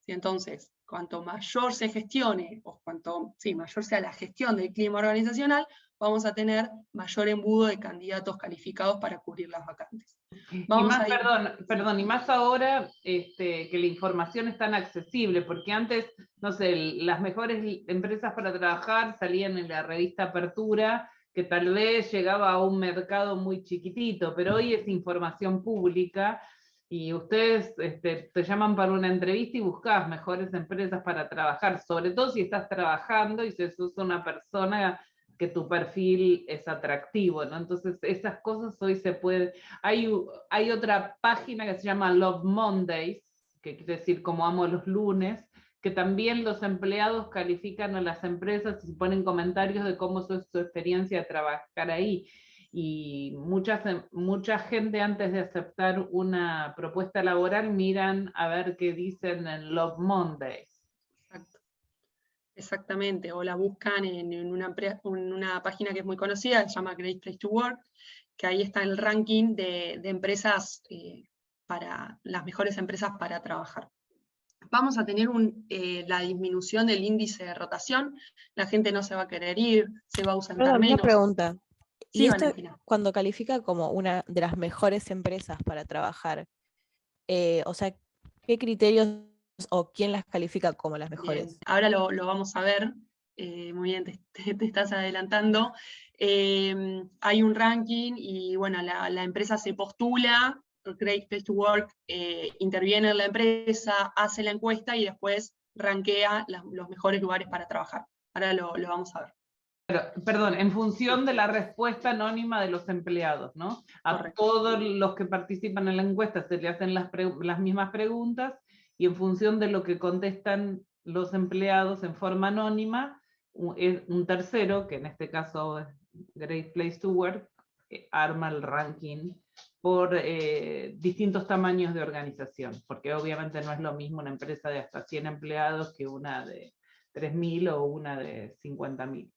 Entonces, cuanto mayor se gestione, o mayor sea la gestión del clima organizacional, vamos a tener mayor embudo de candidatos calificados para cubrir las vacantes. Y más ahora que la información es tan accesible, porque antes, no sé, las mejores empresas para trabajar salían en la revista Apertura, que tal vez llegaba a un mercado muy chiquitito, pero hoy es información pública, y ustedes te llaman para una entrevista y buscas mejores empresas para trabajar, sobre todo si estás trabajando y si sos una persona que tu perfil es atractivo, ¿no? Entonces esas cosas hoy se pueden... Hay otra página que se llama Love Mondays, que quiere decir como amo los lunes, que también los empleados califican a las empresas y ponen comentarios de cómo es su experiencia de trabajar ahí. Y mucha gente antes de aceptar una propuesta laboral miran a ver qué dicen en Love Mondays. Exacto. Exactamente, o la buscan en una página que es muy conocida, que se llama Great Place to Work, que ahí está el ranking de empresas, para las mejores empresas para trabajar. Vamos a tener la disminución del índice de rotación, la gente no se va a querer ir, se va a ausentar menos. Una pregunta. Sí, ¿Y esto Valentina. cuando califica como una de las mejores empresas para trabajar? O sea, ¿qué criterios o quién las califica como las mejores? Bien, ahora lo vamos a ver, muy bien, te estás adelantando. Hay un ranking y bueno, la empresa se postula, Great Place to Work interviene en la empresa, hace la encuesta y después rankea los mejores lugares para trabajar. Ahora lo vamos a ver. Perdón, en función de la respuesta anónima de los empleados, ¿no? A Correcto. todos los que participan en la encuesta se le hacen las mismas preguntas, y en función de lo que contestan los empleados en forma anónima, un tercero, que en este caso es Great Place to Work, arma el ranking por distintos tamaños de organización, porque obviamente no es lo mismo una empresa de hasta 100 empleados que una de 3.000 o una de 50.000.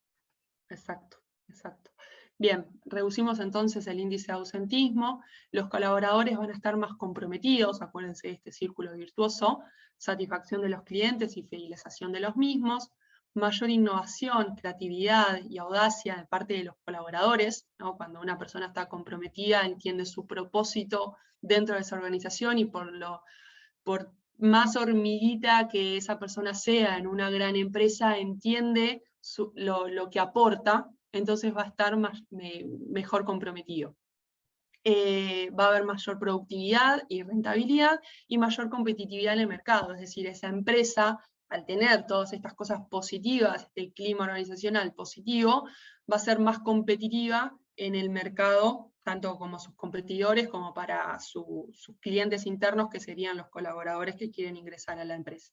Exacto, exacto. Bien, reducimos entonces el índice de ausentismo, los colaboradores van a estar más comprometidos, acuérdense de este círculo virtuoso, satisfacción de los clientes y fidelización de los mismos, mayor innovación, creatividad y audacia de parte de los colaboradores, ¿no? Cuando una persona está comprometida, entiende su propósito dentro de esa organización y por más hormiguita que esa persona sea en una gran empresa, entiende lo que aporta, entonces va a estar mejor comprometido. Va a haber mayor productividad y rentabilidad y mayor competitividad en el mercado, es decir, esa empresa al tener todas estas cosas positivas, este clima organizacional positivo, va a ser más competitiva en el mercado, tanto como sus competidores, como para sus clientes internos, que serían los colaboradores que quieren ingresar a la empresa.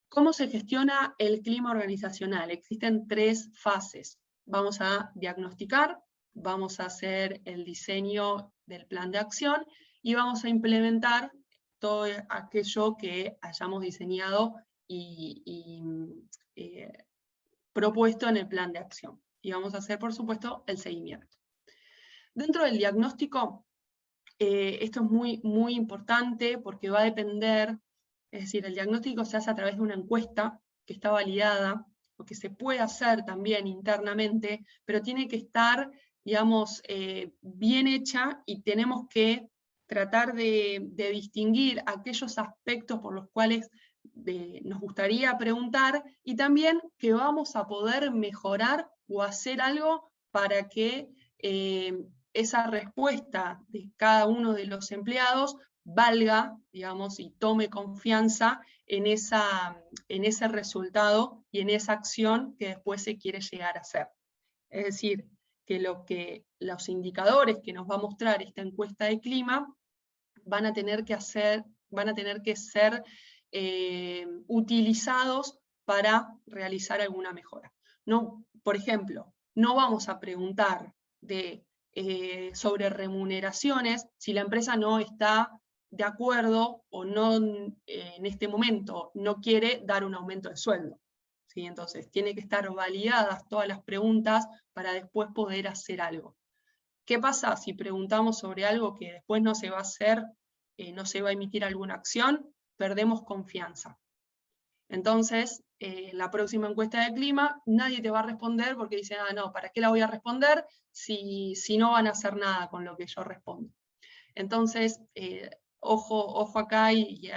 ¿Cómo se gestiona el clima organizacional? Existen 3 fases. Vamos a diagnosticar, vamos a hacer el diseño del plan de acción y vamos a implementar todo aquello que hayamos diseñado y propuesto en el plan de acción. Y vamos a hacer, por supuesto, el seguimiento. Dentro del diagnóstico, esto es muy, muy importante porque va a depender, es decir, el diagnóstico se hace a través de una encuesta que está validada, o que se puede hacer también internamente, pero tiene que estar, digamos, bien hecha, y tenemos que tratar de distinguir aquellos aspectos por los cuales nos gustaría preguntar, y también que vamos a poder mejorar o hacer algo para que esa respuesta de cada uno de los empleados valga, digamos, y tome confianza en ese resultado y en esa acción que después se quiere llegar a hacer. Es decir, que los indicadores que nos va a mostrar esta encuesta de clima van a tener que ser utilizados para realizar alguna mejora. No, por ejemplo, no vamos a preguntar sobre remuneraciones si la empresa no está de acuerdo o no en este momento no quiere dar un aumento de sueldo. ¿Sí? Entonces, tiene que estar validadas todas las preguntas para después poder hacer algo. ¿Qué pasa si preguntamos sobre algo que después no se va a hacer, no se va a emitir alguna acción? Perdemos confianza. Entonces, la próxima encuesta de clima, nadie te va a responder porque dice, ah, no, ¿para qué la voy a responder si no van a hacer nada con lo que yo respondo? Entonces, ojo acá, y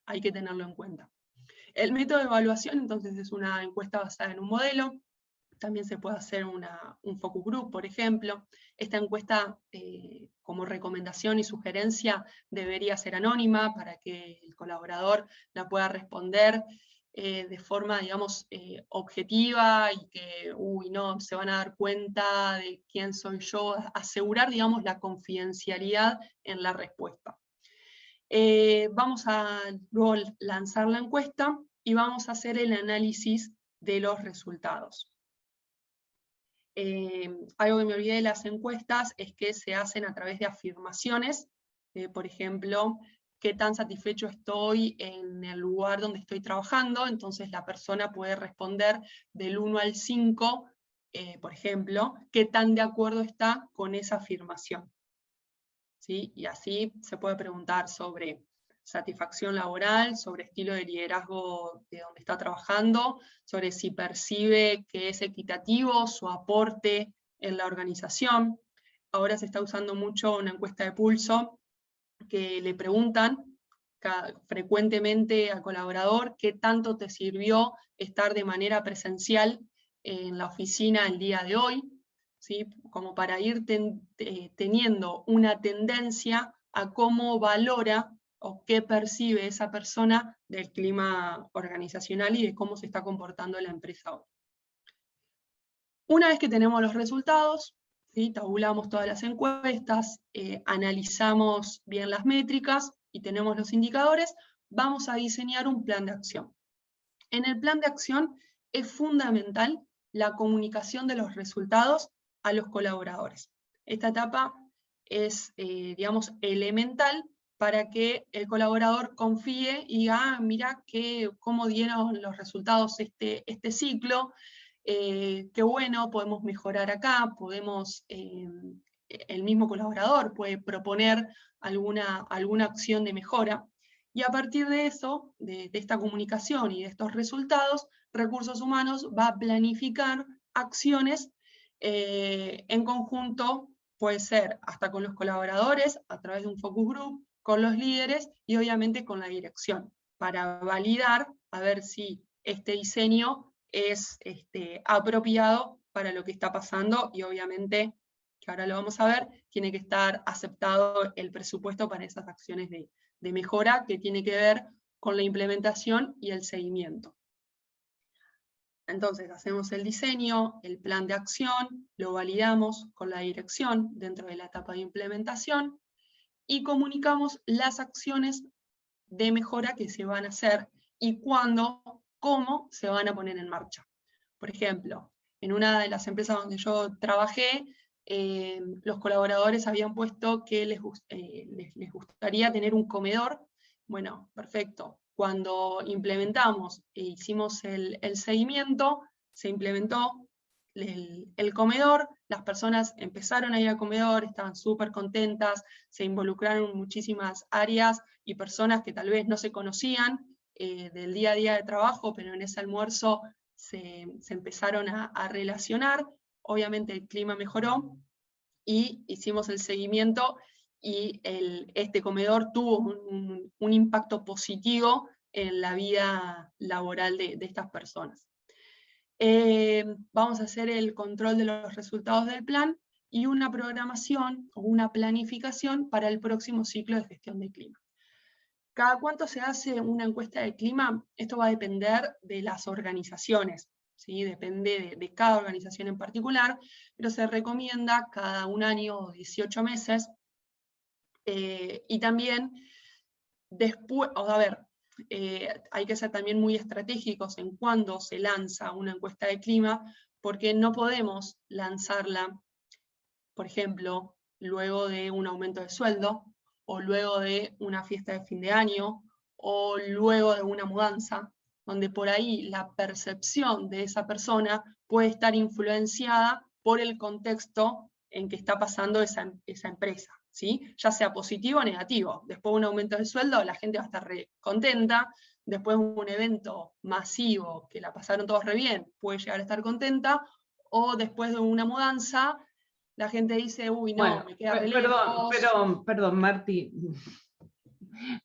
hay que tenerlo en cuenta. El método de evaluación, entonces, es una encuesta basada en un modelo. También se puede hacer un focus group, por ejemplo. Esta encuesta, como recomendación y sugerencia, debería ser anónima para que el colaborador la pueda responder de forma, digamos, objetiva, y que, no se van a dar cuenta de quién soy yo, asegurar, digamos, la confidencialidad en la respuesta. Vamos a luego lanzar la encuesta y vamos a hacer el análisis de los resultados. Algo que me olvidé de las encuestas es que se hacen a través de afirmaciones, por ejemplo, qué tan satisfecho estoy en el lugar donde estoy trabajando. Entonces la persona puede responder del 1 al 5, por ejemplo, qué tan de acuerdo está con esa afirmación. ¿Sí? Y así se puede preguntar sobre satisfacción laboral, sobre estilo de liderazgo de donde está trabajando, sobre si percibe que es equitativo su aporte en la organización. Ahora se está usando mucho una encuesta de pulso que le preguntan frecuentemente al colaborador qué tanto te sirvió estar de manera presencial en la oficina el día de hoy, ¿sí? Como para ir teniendo una tendencia a cómo valora o qué percibe esa persona del clima organizacional y de cómo se está comportando la empresa hoy. Una vez que tenemos los resultados, ¿sí? Tabulamos todas las encuestas, analizamos bien las métricas y tenemos los indicadores, vamos a diseñar un plan de acción. En el plan de acción es fundamental la comunicación de los resultados a los colaboradores. Esta etapa es, digamos, elemental para que el colaborador confíe y diga, ah, mira cómo dieron los resultados este ciclo, qué bueno, podemos mejorar acá, podemos, el mismo colaborador puede proponer alguna acción de mejora, y a partir de eso, de esta comunicación y de estos resultados, Recursos Humanos va a planificar acciones en conjunto, puede ser hasta con los colaboradores, a través de un focus group, con los líderes y obviamente con la dirección, para validar a ver si este diseño es apropiado para lo que está pasando, y obviamente, que ahora lo vamos a ver, tiene que estar aceptado el presupuesto para esas acciones de mejora, que tiene que ver con la implementación y el seguimiento. Entonces hacemos el diseño, el plan de acción, lo validamos con la dirección dentro de la etapa de implementación y comunicamos las acciones de mejora que se van a hacer y cuándo, cómo se van a poner en marcha. Por ejemplo, en una de las empresas donde yo trabajé, los colaboradores habían puesto que les gustaría tener un comedor. Bueno, perfecto. Cuando implementamos e hicimos el seguimiento, se implementó el comedor, las personas empezaron a ir al comedor, estaban súper contentas, se involucraron en muchísimas áreas y personas que tal vez no se conocían del día a día de trabajo, pero en ese almuerzo se empezaron a relacionar. Obviamente el clima mejoró y hicimos el seguimiento y este comedor tuvo un impacto positivo en la vida laboral de estas personas. Vamos a hacer el control de los resultados del plan y una programación o una planificación para el próximo ciclo de gestión de clima. ¿Cada cuánto se hace una encuesta de clima? Esto va a depender de las organizaciones, ¿sí? Depende de cada organización en particular, pero se recomienda cada 1 año o 18 meses. Y también después, hay que ser también muy estratégicos en cuándo se lanza una encuesta de clima, porque no podemos lanzarla, por ejemplo, luego de un aumento de sueldo, o luego de una fiesta de fin de año, o luego de una mudanza, donde por ahí la percepción de esa persona puede estar influenciada por el contexto en que está pasando esa empresa, ¿sí? Ya sea positivo o negativo. Después de un aumento de sueldo, la gente va a estar re contenta. Después de un evento masivo, que la pasaron todos re bien, puede llegar a estar contenta. O después de una mudanza, la gente dice, uy, no, bueno, me queda re lejos. Perdón, Marti.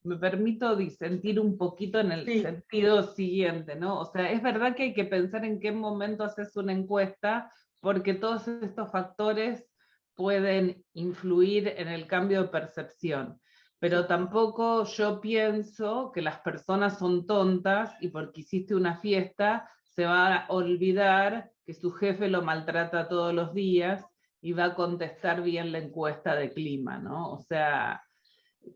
Me permito disentir un poquito en el sentido siguiente, ¿no? O sea, es verdad que hay que pensar en qué momento haces una encuesta, porque todos estos factores pueden influir en el cambio de percepción. Pero tampoco yo pienso que las personas son tontas y porque hiciste una fiesta se va a olvidar que su jefe lo maltrata todos los días y va a contestar bien la encuesta de clima, ¿no? O sea,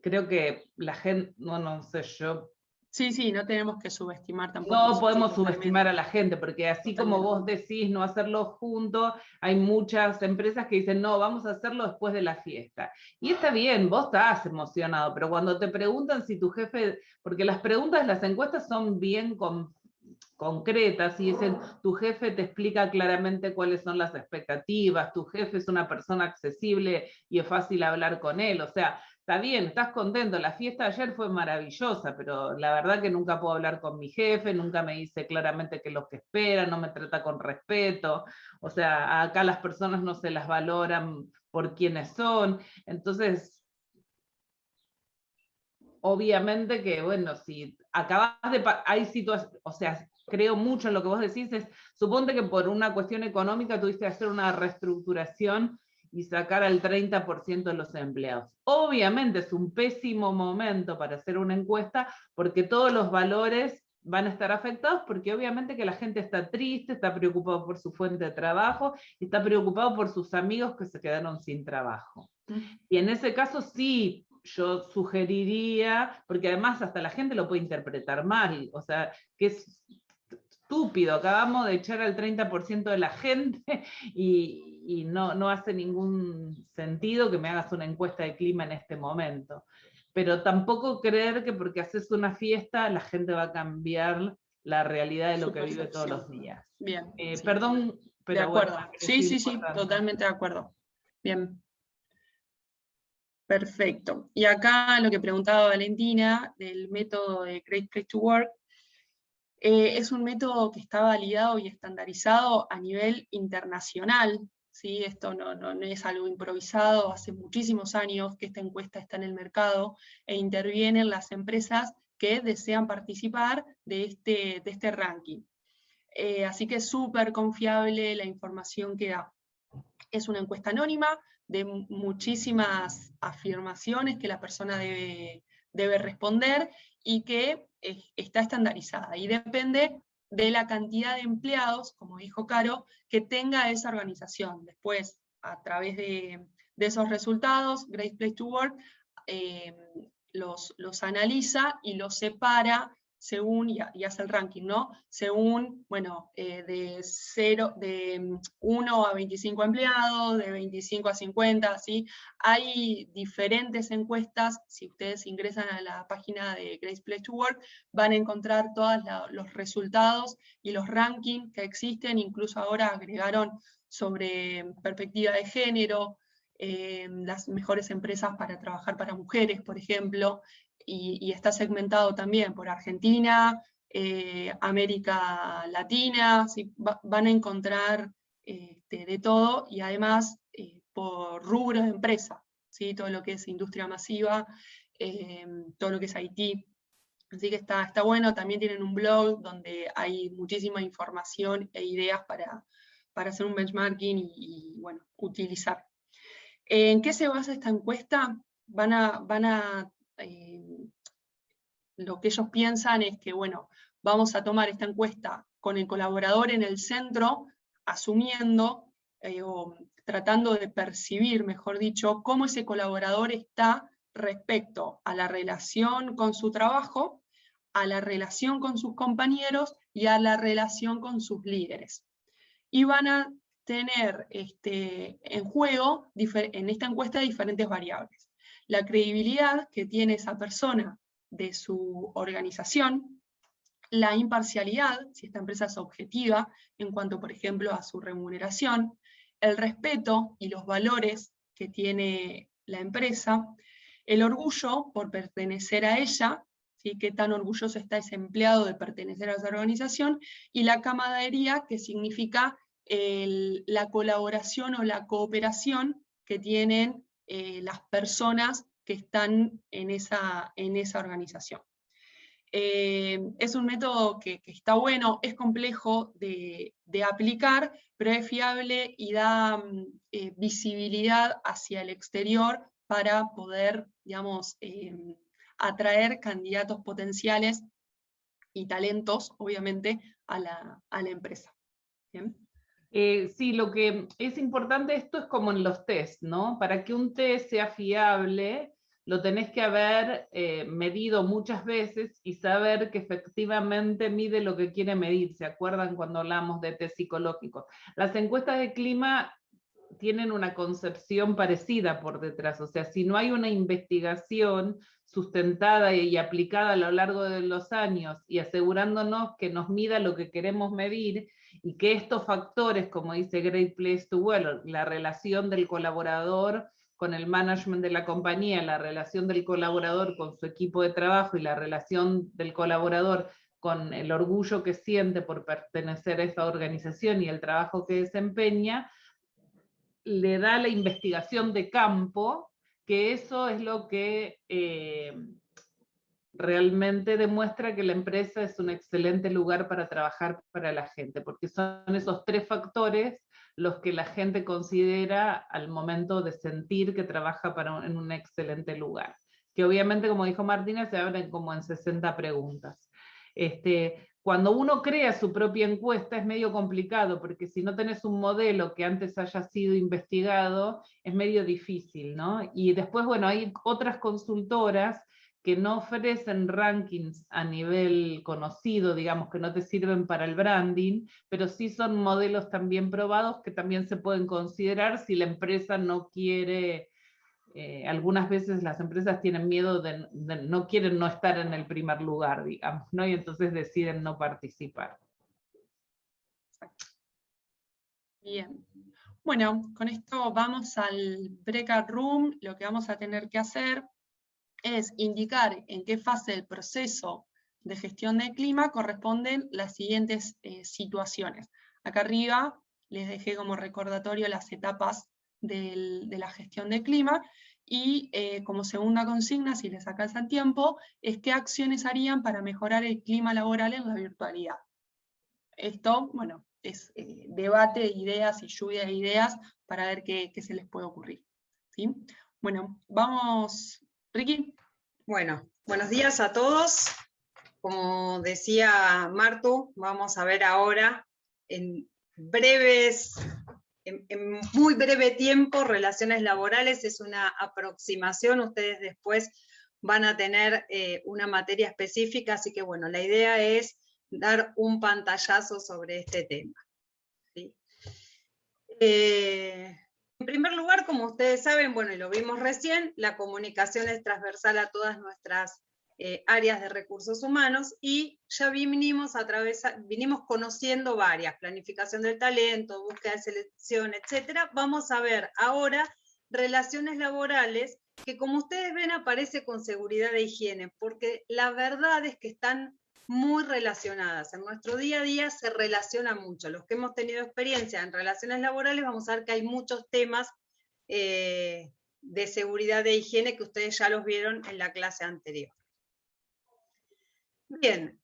creo que la gente, no sé, yo... Sí, no tenemos que subestimar tampoco. No podemos subestimar a la gente, porque así como vos decís no hacerlo juntos, hay muchas empresas que dicen, no, vamos a hacerlo después de la fiesta. Y está bien, vos estás emocionado, pero cuando te preguntan si tu jefe, porque las preguntas de las encuestas son bien concretas y dicen, tu jefe te explica claramente cuáles son las expectativas, tu jefe es una persona accesible y es fácil hablar con él, o sea, está bien, estás contento, la fiesta de ayer fue maravillosa, pero la verdad que nunca puedo hablar con mi jefe, nunca me dice claramente qué es lo que espera, no me trata con respeto, o sea, acá las personas no se las valoran por quienes son, entonces, obviamente que, bueno, si acabas de... hay situaciones, o sea, creo mucho en lo que vos decís, suponte que por una cuestión económica tuviste que hacer una reestructuración y sacar al 30% de los empleados. Obviamente es un pésimo momento para hacer una encuesta porque todos los valores van a estar afectados porque obviamente que la gente está triste, está preocupado por su fuente de trabajo y está preocupado por sus amigos que se quedaron sin trabajo. Y en ese caso sí, yo sugeriría, porque además hasta la gente lo puede interpretar mal, o sea, que es estúpido, acabamos de echar al 30% de la gente y no hace ningún sentido que me hagas una encuesta de clima en este momento. Pero tampoco creer que porque haces una fiesta la gente va a cambiar la realidad de lo que vive todos los días. Bien. Sí. Perdón, pero de acuerdo. Bueno, sí, totalmente de acuerdo. Bien. Perfecto. Y acá lo que preguntaba Valentina del método de Great Place to Work, es un método que está validado y estandarizado a nivel internacional, ¿sí? Esto no es algo improvisado, hace muchísimos años que esta encuesta está en el mercado e intervienen las empresas que desean participar de este ranking. Así que es súper confiable la información que da. Es una encuesta anónima de muchísimas afirmaciones que la persona debe responder y que está estandarizada y depende de la cantidad de empleados, como dijo Caro, que tenga esa organización. Después, a través de esos resultados, Great Place to Work los analiza y los separa según, y hace el ranking, ¿no? Según, bueno, de 1 a 25 empleados, de 25 a 50, ¿sí? Hay diferentes encuestas. Si ustedes ingresan a la página de Great Place to Work, van a encontrar todos los resultados y los rankings que existen. Incluso ahora agregaron sobre perspectiva de género, las mejores empresas para trabajar para mujeres, por ejemplo, y está segmentado también por Argentina, América Latina, ¿sí? Van a encontrar de todo, y además por rubros de empresa, ¿sí? Todo lo que es industria masiva, todo lo que es IT. Así que está bueno. También tienen un blog donde hay muchísima información e ideas para hacer un benchmarking y bueno, utilizar. ¿En qué se basa esta encuesta? Lo que ellos piensan es que, bueno, vamos a tomar esta encuesta con el colaborador en el centro, asumiendo o tratando de percibir, mejor dicho, cómo ese colaborador está respecto a la relación con su trabajo, a la relación con sus compañeros y a la relación con sus líderes. Y van a tener en juego, en esta encuesta, diferentes variables. La credibilidad que tiene esa persona de su organización, la imparcialidad, si esta empresa es objetiva en cuanto, por ejemplo, a su remuneración, el respeto y los valores que tiene la empresa, el orgullo por pertenecer a ella, ¿sí? Qué tan orgulloso está ese empleado de pertenecer a esa organización, y la camaradería, que significa la colaboración o la cooperación que tienen las personas que están en esa organización. Es un método que está bueno, es complejo de aplicar, pero es fiable y da visibilidad hacia el exterior para poder, digamos, atraer candidatos potenciales y talentos, obviamente, a la empresa. ¿Bien? Sí, lo que es importante, esto es como en los test, ¿no? Para que un test sea fiable, lo tenés que haber medido muchas veces y saber que efectivamente mide lo que quiere medir. ¿Se acuerdan cuando hablamos de test psicológicos? Las encuestas de clima tienen una concepción parecida por detrás, o sea, si no hay una investigación sustentada y aplicada a lo largo de los años y asegurándonos que nos mida lo que queremos medir, y que estos factores, como dice Great Place to Work, la relación del colaborador con el management de la compañía, la relación del colaborador con su equipo de trabajo y la relación del colaborador con el orgullo que siente por pertenecer a esa organización y el trabajo que desempeña, le da la investigación de campo, que eso es lo que realmente demuestra que la empresa es un excelente lugar para trabajar para la gente, porque son esos tres factores los que la gente considera al momento de sentir que trabaja en un excelente lugar. Que obviamente, como dijo Martina, se abren como en 60 preguntas. Cuando uno crea su propia encuesta es medio complicado, porque si no tenés un modelo que antes haya sido investigado, es medio difícil, ¿no? Y después, bueno, hay otras consultoras que no ofrecen rankings a nivel conocido, digamos, que no te sirven para el branding, pero sí son modelos también probados que también se pueden considerar si la empresa no quiere. Algunas veces las empresas tienen miedo no quieren no estar en el primer lugar, digamos, ¿no? Y entonces deciden no participar. Bien. Bueno, con esto vamos al breakout room. Lo que vamos a tener que hacer es indicar en qué fase del proceso de gestión del clima corresponden las siguientes situaciones. Acá arriba les dejé como recordatorio las etapas de la gestión del clima, y como segunda consigna, si les alcanza el tiempo, es qué acciones harían para mejorar el clima laboral en la virtualidad. Esto, bueno, es debate de ideas y lluvia de ideas para ver qué se les puede ocurrir, ¿sí? Bueno, vamos, Ricky. Bueno, Buenos días a todos. Como decía Martu, vamos a ver ahora en muy breve tiempo relaciones laborales. Es una aproximación, ustedes después van a tener una materia específica, así que bueno, la idea es dar un pantallazo sobre este tema, ¿sí? En primer lugar, como ustedes saben, bueno, y lo vimos recién, la comunicación es transversal a todas nuestras áreas de recursos humanos, y ya vinimos conociendo varias: planificación del talento, búsqueda de selección, etc. Vamos a ver ahora relaciones laborales, que como ustedes ven aparece con seguridad e higiene, porque la verdad es que están muy relacionadas. En nuestro día a día se relaciona mucho. Los que hemos tenido experiencia en relaciones laborales vamos a ver que hay muchos temas de seguridad e higiene que ustedes ya los vieron en la clase anterior. Bien,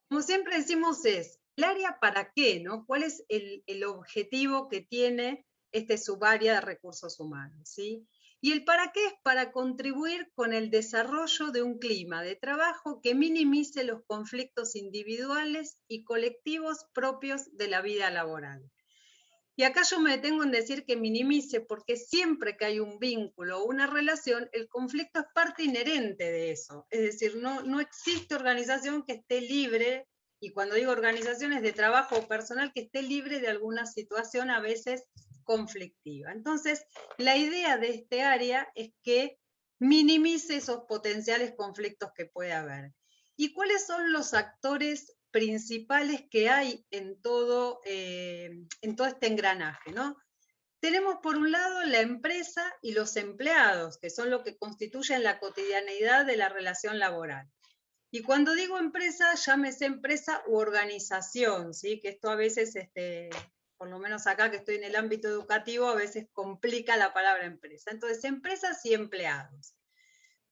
como siempre decimos, es el área para qué, ¿no? ¿Cuál es el objetivo que tiene este subárea de recursos humanos, ¿sí? Y el para qué es para contribuir con el desarrollo de un clima de trabajo que minimice los conflictos individuales y colectivos propios de la vida laboral. Y acá yo me detengo en decir que minimice, porque siempre que hay un vínculo o una relación, el conflicto es parte inherente de eso. Es decir, no existe organización que esté libre, y cuando digo organizaciones de trabajo o personal, que esté libre de alguna situación a veces conflictiva. Entonces, la idea de este área es que minimice esos potenciales conflictos que puede haber. ¿Y cuáles son los actores principales que hay en todo este engranaje, ¿no? Tenemos por un lado la empresa y los empleados, que son lo que constituyen la cotidianeidad de la relación laboral. Y cuando digo empresa, llámese empresa u organización, ¿sí? Que esto a veces, por lo menos acá que estoy en el ámbito educativo, a veces complica la palabra empresa. Entonces, empresas y empleados.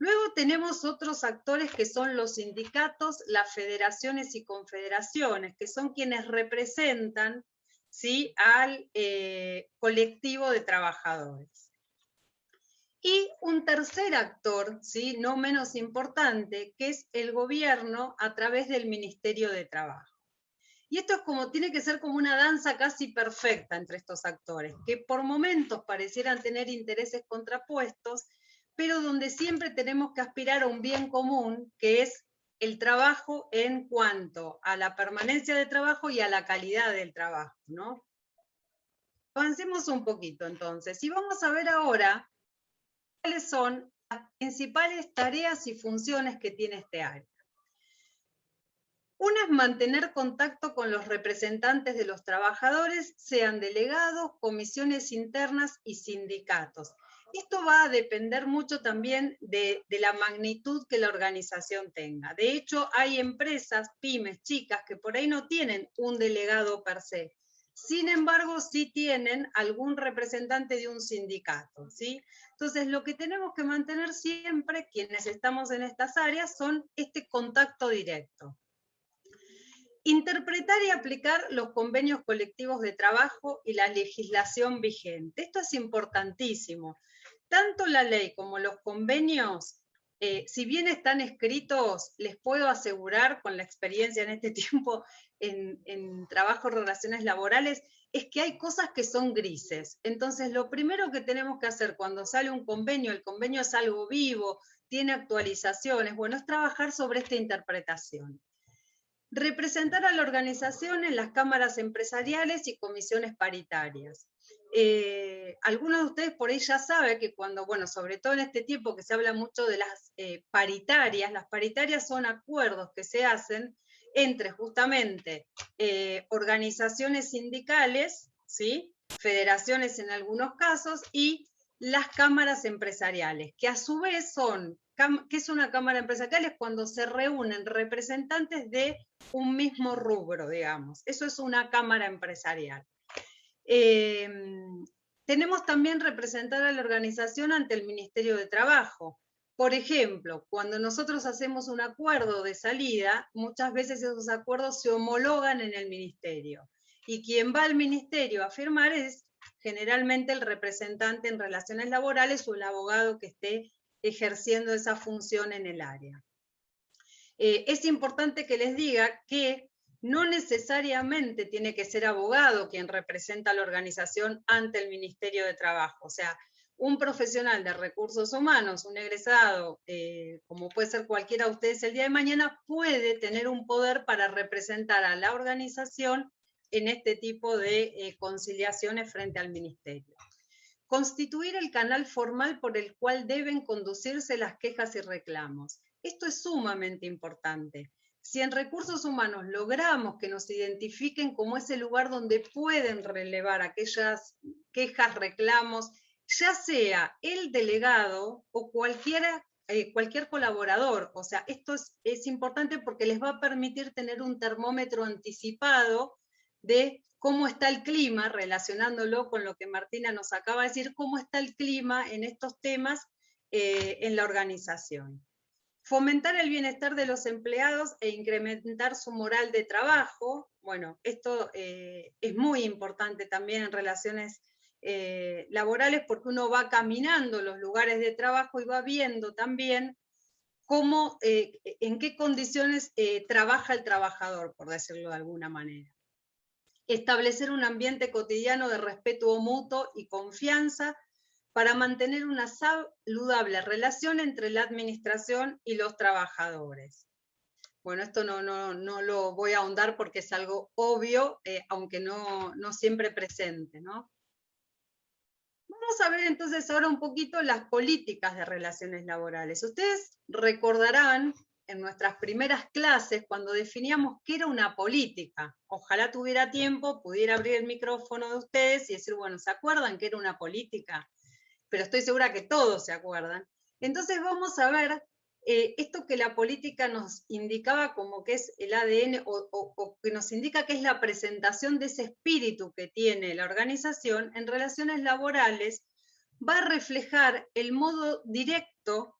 Luego tenemos otros actores que son los sindicatos, las federaciones y confederaciones, que son quienes representan, ¿sí?, al colectivo de trabajadores. Y un tercer actor, ¿sí?, no menos importante, que es el gobierno a través del Ministerio de Trabajo. Y esto tiene que ser como una danza casi perfecta entre estos actores, que por momentos parecieran tener intereses contrapuestos, pero donde siempre tenemos que aspirar a un bien común, que es el trabajo en cuanto a la permanencia de trabajo y a la calidad del trabajo, ¿no? Avancemos un poquito entonces, y vamos a ver ahora cuáles son las principales tareas y funciones que tiene este área. Una es mantener contacto con los representantes de los trabajadores, sean delegados, comisiones internas y sindicatos. Esto va a depender mucho también de la magnitud que la organización tenga. De hecho, hay empresas, pymes, chicas, que por ahí no tienen un delegado per se. Sin embargo, sí tienen algún representante de un sindicato, ¿sí? Entonces, lo que tenemos que mantener siempre, quienes estamos en estas áreas, son este contacto directo. Interpretar y aplicar los convenios colectivos de trabajo y la legislación vigente. Esto es importantísimo. Tanto la ley como los convenios, si bien están escritos, les puedo asegurar, con la experiencia en este tiempo en trabajo, relaciones laborales, es que hay cosas que son grises. Entonces, lo primero que tenemos que hacer cuando sale un convenio, el convenio es algo vivo, tiene actualizaciones, bueno, es trabajar sobre esta interpretación. Representar a la organización en las cámaras empresariales y comisiones paritarias. Algunos de ustedes por ahí ya saben que cuando, bueno, sobre todo en este tiempo que se habla mucho de las paritarias son acuerdos que se hacen entre justamente organizaciones sindicales, ¿sí?, federaciones en algunos casos, y las cámaras empresariales, que a su vez son, ¿qué es una cámara empresarial? Es cuando se reúnen representantes de un mismo rubro, digamos. Eso es una cámara empresarial. Tenemos también representar a la organización ante el Ministerio de Trabajo. Por ejemplo, cuando nosotros hacemos un acuerdo de salida, muchas veces esos acuerdos se homologan en el ministerio. Y quien va al ministerio a firmar es generalmente el representante en relaciones laborales o el abogado que esté ejerciendo esa función en el área. es importante que les diga que no necesariamente tiene que ser abogado quien representa a la organización ante el Ministerio de Trabajo. O sea, un profesional de recursos humanos, un egresado, como puede ser cualquiera de ustedes el día de mañana, puede tener un poder para representar a la organización en este tipo de conciliaciones frente al Ministerio. Constituir el canal formal por el cual deben conducirse las quejas y reclamos. Esto es sumamente importante. Si en recursos humanos logramos que nos identifiquen como ese lugar donde pueden relevar aquellas quejas, reclamos, ya sea el delegado o cualquier colaborador, o sea, esto es importante porque les va a permitir tener un termómetro anticipado de cómo está el clima, relacionándolo con lo que Martina nos acaba de decir, cómo está el clima en estos temas en la organización. Fomentar el bienestar de los empleados e incrementar su moral de trabajo. Bueno, esto es muy importante también en relaciones laborales porque uno va caminando los lugares de trabajo y va viendo también cómo, en qué condiciones trabaja el trabajador, por decirlo de alguna manera. Establecer un ambiente cotidiano de respeto mutuo y confianza para mantener una saludable relación entre la administración y los trabajadores. Bueno, esto no lo voy a ahondar porque es algo obvio, aunque no siempre presente, ¿no? Vamos a ver entonces ahora un poquito las políticas de relaciones laborales. Ustedes recordarán en nuestras primeras clases cuando definíamos qué era una política. Ojalá tuviera tiempo, pudiera abrir el micrófono de ustedes y decir, bueno, ¿se acuerdan qué era una política? Pero estoy segura que todos se acuerdan. Entonces vamos a ver esto que la política nos indicaba como que es el ADN o que nos indica que es la presentación de ese espíritu que tiene la organización en relaciones laborales, va a reflejar el modo directo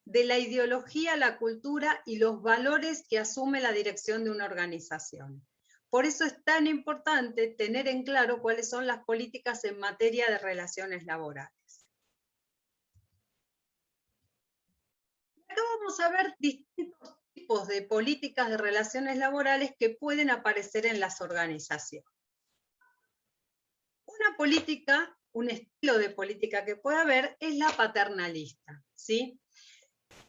de la ideología, la cultura y los valores que asume la dirección de una organización. Por eso es tan importante tener en claro cuáles son las políticas en materia de relaciones laborales. Acá vamos a ver distintos tipos de políticas de relaciones laborales que pueden aparecer en las organizaciones. Una política, un estilo de política que puede haber es la paternalista, ¿sí?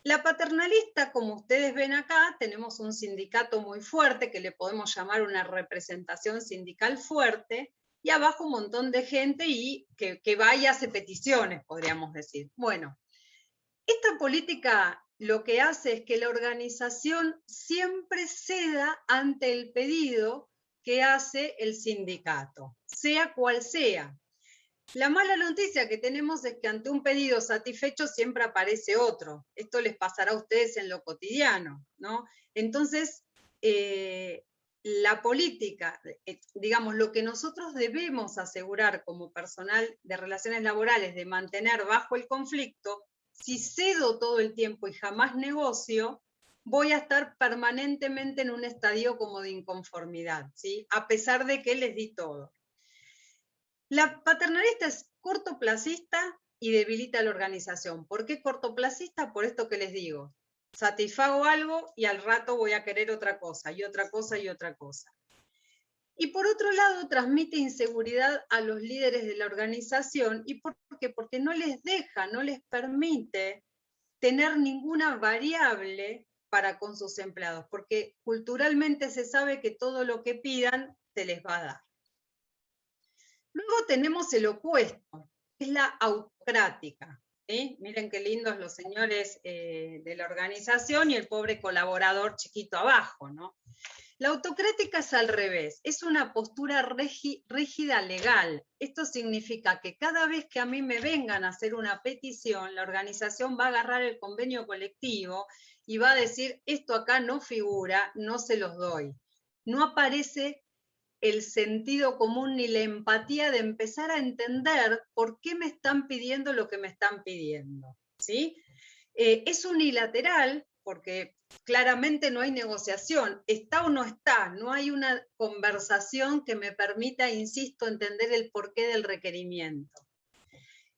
La paternalista, como ustedes ven acá, tenemos un sindicato muy fuerte, que le podemos llamar una representación sindical fuerte, y abajo un montón de gente y que va y hace peticiones, podríamos decir. Bueno, esta política lo que hace es que la organización siempre ceda ante el pedido que hace el sindicato, sea cual sea. La mala noticia que tenemos es que ante un pedido satisfecho siempre aparece otro. Esto les pasará a ustedes en lo cotidiano, ¿no? Entonces, la política, digamos, lo que nosotros debemos asegurar como personal de relaciones laborales de mantener bajo el conflicto, si cedo todo el tiempo y jamás negocio, voy a estar permanentemente en un estadio como de inconformidad, ¿sí? A pesar de que les di todo. La paternalista es cortoplacista y debilita la organización. ¿Por qué cortoplacista? Por esto que les digo. Satisfago algo y al rato voy a querer otra cosa, y otra cosa, y otra cosa. Y por otro lado, transmite inseguridad a los líderes de la organización. ¿Y por qué? Porque no les deja, no les permite tener ninguna variable para con sus empleados, porque culturalmente se sabe que todo lo que pidan se les va a dar. Luego tenemos el opuesto, que es la autocrática. ¿Sí? Miren qué lindos los señores de la organización y el pobre colaborador chiquito abajo, ¿no? La autocrática es al revés, es una postura rígida legal. Esto significa que cada vez que a mí me vengan a hacer una petición, la organización va a agarrar el convenio colectivo y va a decir, esto acá no figura, no se los doy. No aparece el sentido común ni la empatía de empezar a entender por qué me están pidiendo lo que me están pidiendo, ¿sí? Es unilateral porque claramente no hay negociación, está o no está, no hay una conversación que me permita, insisto, entender el porqué del requerimiento.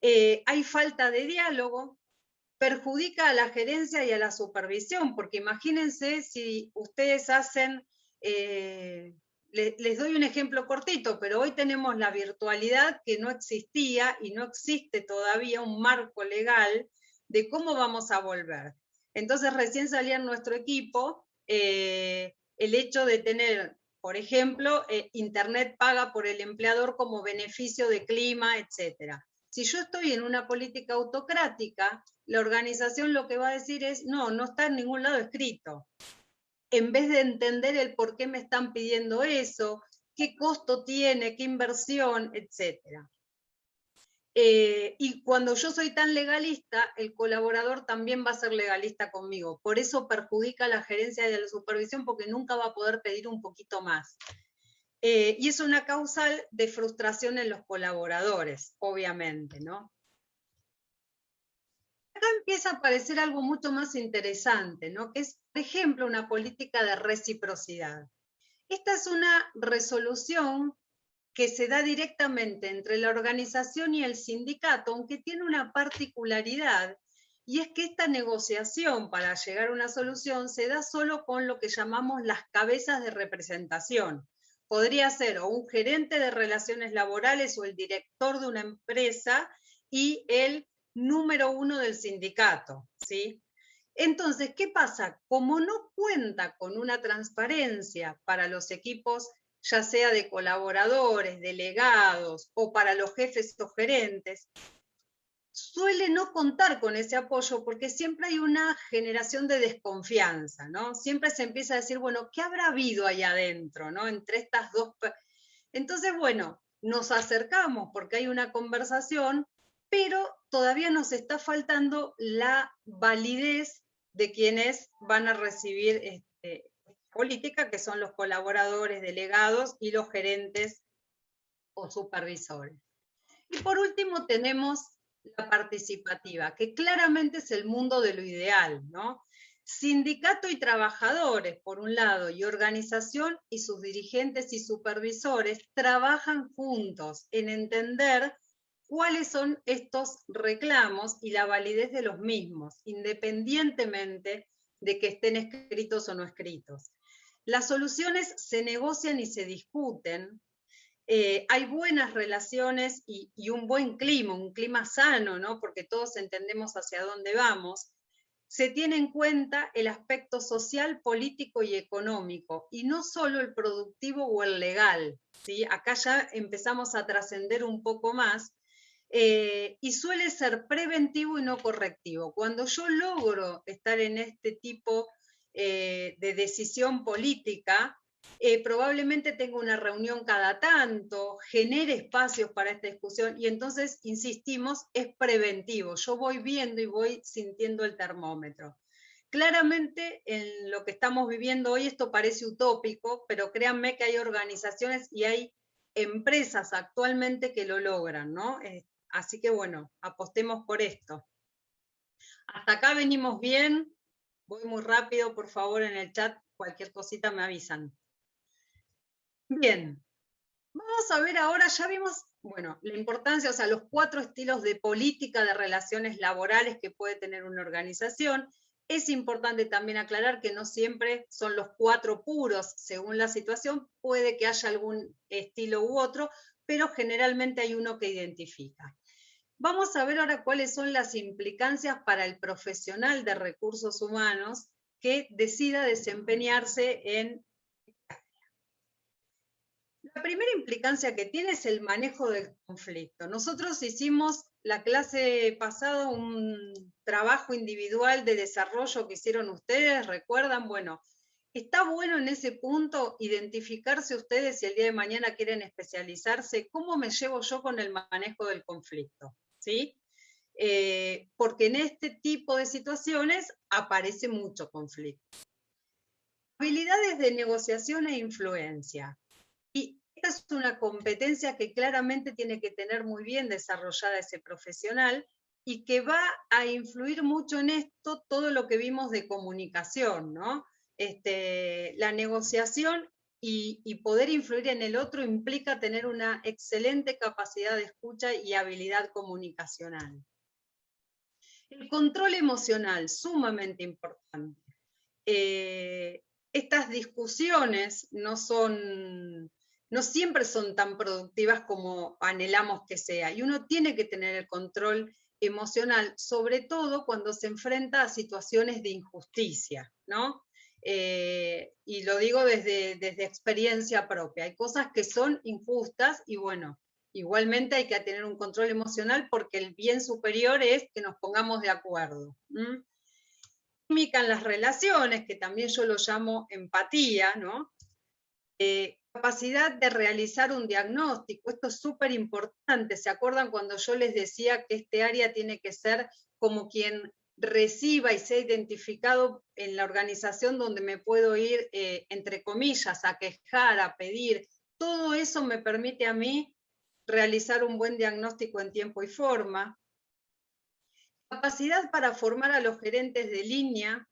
Hay falta de diálogo, perjudica a la gerencia y a la supervisión, porque imagínense si ustedes hacen, les doy un ejemplo cortito, pero hoy tenemos la virtualidad que no existía y no existe todavía un marco legal de cómo vamos a volver. Entonces recién salía en nuestro equipo el hecho de tener, por ejemplo, Internet paga por el empleador como beneficio de clima, etcétera. Si yo estoy en una política autocrática, la organización lo que va a decir es, no, no está en ningún lado escrito. En vez de entender el por qué me están pidiendo eso, qué costo tiene, qué inversión, etcétera. Y cuando yo soy tan legalista, el colaborador también va a ser legalista conmigo. Por eso perjudica a la gerencia y a la supervisión, porque nunca va a poder pedir un poquito más. Y es una causal de frustración en los colaboradores, obviamente, ¿no? Acá empieza a aparecer algo mucho más interesante, ¿no? Que es, por ejemplo, una política de reciprocidad. Esta es una resolución que se da directamente entre la organización y el sindicato, aunque tiene una particularidad, y es que esta negociación para llegar a una solución se da solo con lo que llamamos las cabezas de representación. Podría ser o un gerente de relaciones laborales o el director de una empresa y el número 1 del sindicato, ¿sí? Entonces, ¿qué pasa? Como no cuenta con una transparencia para los equipos, ya sea de colaboradores, delegados o para los jefes o gerentes, suele no contar con ese apoyo porque siempre hay una generación de desconfianza, ¿no? Siempre se empieza a decir, bueno, ¿qué habrá habido ahí adentro, ¿no? Entre estas dos. Entonces, bueno, nos acercamos porque hay una conversación, pero todavía nos está faltando la validez de quienes van a recibir política, que son los colaboradores, delegados y los gerentes o supervisores. Y por último tenemos la participativa, que claramente es el mundo de lo ideal, ¿no? Sindicato y trabajadores, por un lado, y organización y sus dirigentes y supervisores trabajan juntos en entender cuáles son estos reclamos y la validez de los mismos, independientemente de que estén escritos o no escritos. Las soluciones se negocian y se discuten. Hay buenas relaciones y un buen clima, un clima sano, ¿no? Porque todos entendemos hacia dónde vamos. Se tiene en cuenta el aspecto social, político y económico, y no solo el productivo o el legal, ¿sí? Acá ya empezamos a trascender un poco más, y suele ser preventivo y no correctivo. Cuando yo logro estar en este tipo de decisión política, probablemente tengo una reunión cada tanto, genere espacios para esta discusión y entonces, insistimos, es preventivo. Yo voy viendo y voy sintiendo el termómetro. Claramente, en lo que estamos viviendo hoy, esto parece utópico, pero créanme que hay organizaciones y hay empresas actualmente que lo logran, ¿no? Así que bueno, apostemos por esto. Hasta acá venimos bien. Voy muy rápido, por favor, en el chat, cualquier cosita me avisan. Bien, vamos a ver ahora, ya vimos, bueno, la importancia, o sea, los 4 estilos de política de relaciones laborales que puede tener una organización. Es importante también aclarar que no siempre son los 4 puros, según la situación, puede que haya algún estilo u otro, pero generalmente hay uno que identifica. Vamos a ver ahora cuáles son las implicancias para el profesional de recursos humanos que decida desempeñarse en. La primera implicancia que tiene es el manejo del conflicto. Nosotros hicimos la clase pasada un trabajo individual de desarrollo que hicieron ustedes, ¿recuerdan? Bueno, está bueno en ese punto identificarse ustedes si el día de mañana quieren especializarse, ¿cómo me llevo yo con el manejo del conflicto? ¿Sí? Porque en este tipo de situaciones aparece mucho conflicto. Habilidades de negociación e influencia. Y esta es una competencia que claramente tiene que tener muy bien desarrollada ese profesional y que va a influir mucho en esto todo lo que vimos de comunicación, ¿no? La negociación y poder influir en el otro implica tener una excelente capacidad de escucha y habilidad comunicacional. El control emocional, sumamente importante. Estas discusiones no siempre son tan productivas como anhelamos que sea, y uno tiene que tener el control emocional, sobre todo cuando se enfrenta a situaciones de injusticia, ¿no? Y lo digo desde experiencia propia. Hay cosas que son injustas y bueno, igualmente hay que tener un control emocional porque el bien superior es que nos pongamos de acuerdo. Química en las relaciones, que también yo lo llamo empatía, ¿no? Capacidad de realizar un diagnóstico, esto es súper importante. ¿Se acuerdan cuando yo les decía que este área tiene que ser como quien reciba y sea identificado en la organización donde me puedo ir, entre comillas, a quejar, a pedir? Todo eso me permite a mí realizar un buen diagnóstico en tiempo y forma. Capacidad para formar a los gerentes de línea.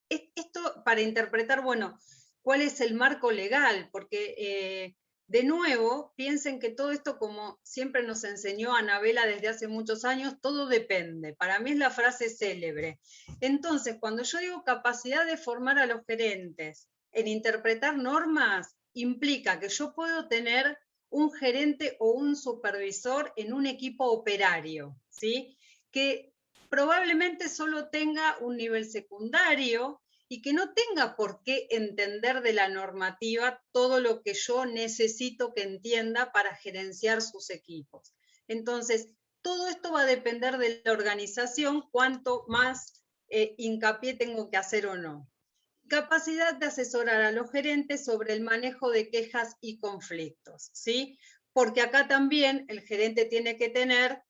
Esto para interpretar, bueno, cuál es el marco legal, porque de nuevo, piensen que todo esto, como siempre nos enseñó Anabela desde hace muchos años, todo depende. Para mí es la frase célebre. Entonces, cuando yo digo capacidad de formar a los gerentes en interpretar normas, implica que yo puedo tener un gerente o un supervisor en un equipo operario, ¿sí? Que probablemente solo tenga un nivel secundario y que no tenga por qué entender de la normativa todo lo que yo necesito que entienda para gerenciar sus equipos. Entonces, todo esto va a depender de la organización, cuánto más hincapié tengo que hacer o no. Capacidad de asesorar a los gerentes sobre el manejo de quejas y conflictos, ¿sí? Porque acá también el gerente tiene que tener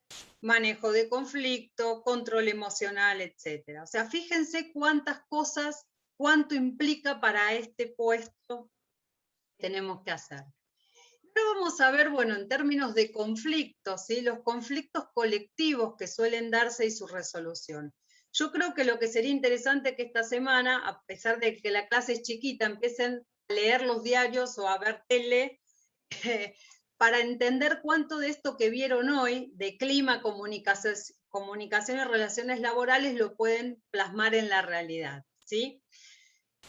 manejo de conflicto, control emocional, etc. O sea, fíjense cuántas cosas, cuánto implica para este puesto que tenemos que hacer. Ahora vamos a ver, bueno, en términos de conflictos, ¿sí? Los conflictos colectivos que suelen darse y su resolución. Yo creo que lo que sería interesante que esta semana, a pesar de que la clase es chiquita, empiecen a leer los diarios o a ver tele, para entender cuánto de esto que vieron hoy, de clima, comunicación y relaciones laborales, lo pueden plasmar en la realidad, ¿sí?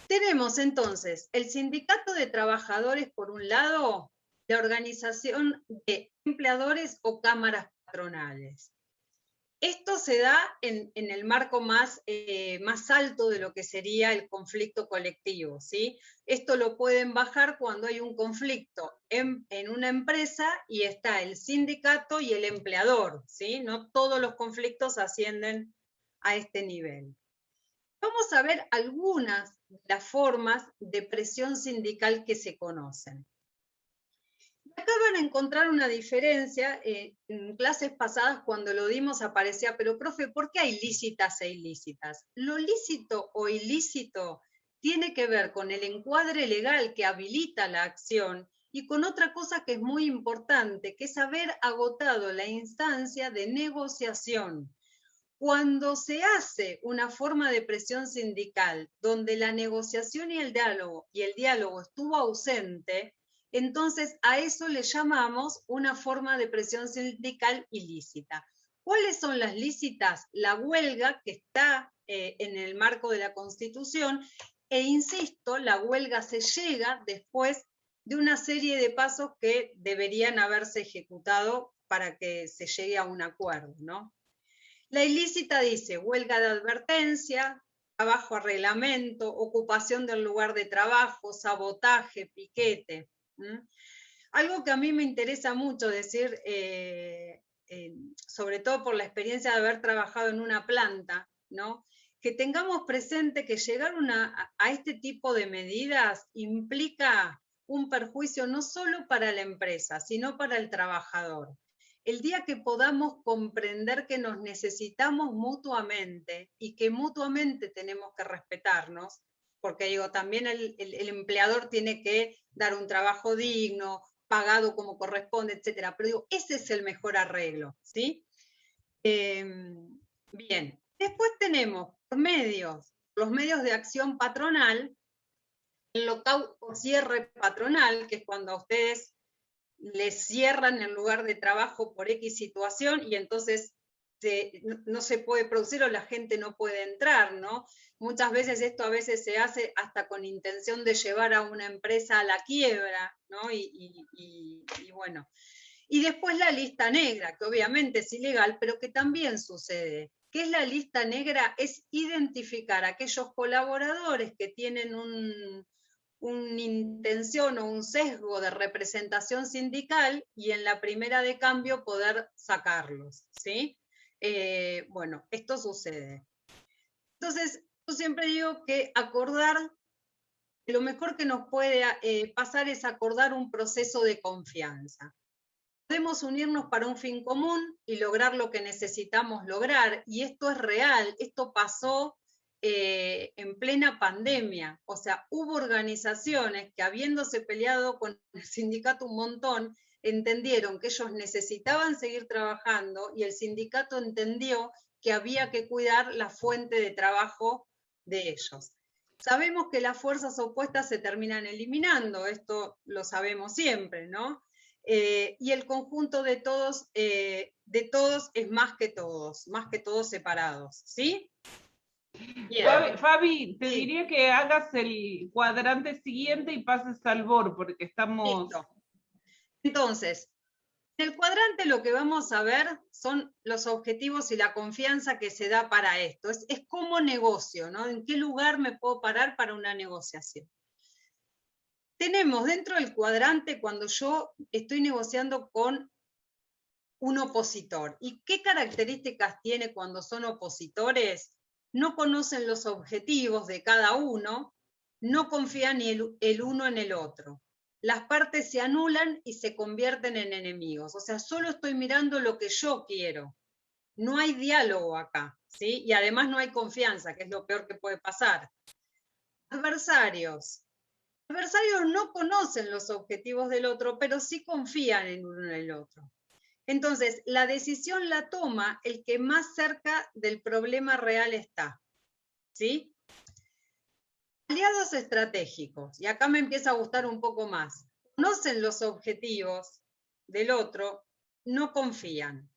Tenemos entonces el sindicato de trabajadores por un lado, la organización de empleadores o cámaras patronales. Esto se da en el marco más alto de lo que sería el conflicto colectivo, ¿sí? Esto lo pueden bajar cuando hay un conflicto en una empresa y está el sindicato y el empleador, ¿sí? No todos los conflictos ascienden a este nivel. Vamos a ver algunas de las formas de presión sindical que se conocen. Acá van a encontrar una diferencia. En clases pasadas cuando lo dimos aparecía, pero profe, ¿por qué hay lícitas e ilícitas? Lo lícito o ilícito tiene que ver con el encuadre legal que habilita la acción y con otra cosa que es muy importante, que es haber agotado la instancia de negociación. Cuando se hace una forma de presión sindical donde la negociación y el diálogo estuvo ausente, entonces a eso le llamamos una forma de presión sindical ilícita. ¿Cuáles son las lícitas? La huelga, que está en el marco de la Constitución, e insisto, la huelga se llega después de una serie de pasos que deberían haberse ejecutado para que se llegue a un acuerdo, ¿no? La ilícita dice huelga de advertencia, trabajo a reglamento, ocupación del lugar de trabajo, sabotaje, piquete. Algo que a mí me interesa mucho decir, sobre todo por la experiencia de haber trabajado en una planta, ¿no? Que tengamos presente que llegar a este tipo de medidas implica un perjuicio no solo para la empresa, sino para el trabajador. El día que podamos comprender que nos necesitamos mutuamente y que mutuamente tenemos que respetarnos, porque digo, también el empleador tiene que dar un trabajo digno, pagado como corresponde, etcétera. Pero digo, ese es el mejor arreglo, ¿sí? Bien, después tenemos los medios de acción patronal, el lockout o cierre patronal, que es cuando a ustedes les cierran el lugar de trabajo por X situación y entonces no se puede producir o la gente no puede entrar, ¿no? Muchas veces esto a veces se hace hasta con intención de llevar a una empresa a la quiebra, ¿no? Y bueno. Y después la lista negra, que obviamente es ilegal, pero que también sucede. ¿Qué es la lista negra? Es identificar a aquellos colaboradores que tienen una intención o un sesgo de representación sindical y en la primera de cambio poder sacarlos, ¿sí? Bueno, esto sucede. Entonces, yo siempre digo que acordar, lo mejor que nos puede pasar es acordar un proceso de confianza. Podemos unirnos para un fin común y lograr lo que necesitamos lograr, y esto es real, esto pasó en plena pandemia, o sea, hubo organizaciones que habiéndose peleado con el sindicato un montón, entendieron que ellos necesitaban seguir trabajando y el sindicato entendió que había que cuidar la fuente de trabajo de ellos. Sabemos que las fuerzas opuestas se terminan eliminando, esto lo sabemos siempre, ¿no? Y el conjunto de todos es más que todos separados, ¿sí? Bien. Fabi, te sí. diría que hagas el cuadrante siguiente y pases al BOR, porque estamos... Listo. Entonces, en el cuadrante lo que vamos a ver son los objetivos y la confianza que se da para esto. Es como negocio, ¿no? ¿En qué lugar me puedo parar para una negociación? Tenemos dentro del cuadrante cuando yo estoy negociando con un opositor. ¿Y qué características tiene cuando son opositores? No conocen los objetivos de cada uno, no confían el uno en el otro. Las partes se anulan y se convierten en enemigos. O sea, solo estoy mirando lo que yo quiero. No hay diálogo acá, ¿sí? Y además no hay confianza, que es lo peor que puede pasar. Adversarios. Adversarios no conocen los objetivos del otro, pero sí confían en uno en el otro. Entonces, la decisión la toma el que más cerca del problema real está, ¿sí? Aliados estratégicos, y acá me empieza a gustar un poco más. Conocen los objetivos del otro, no confían.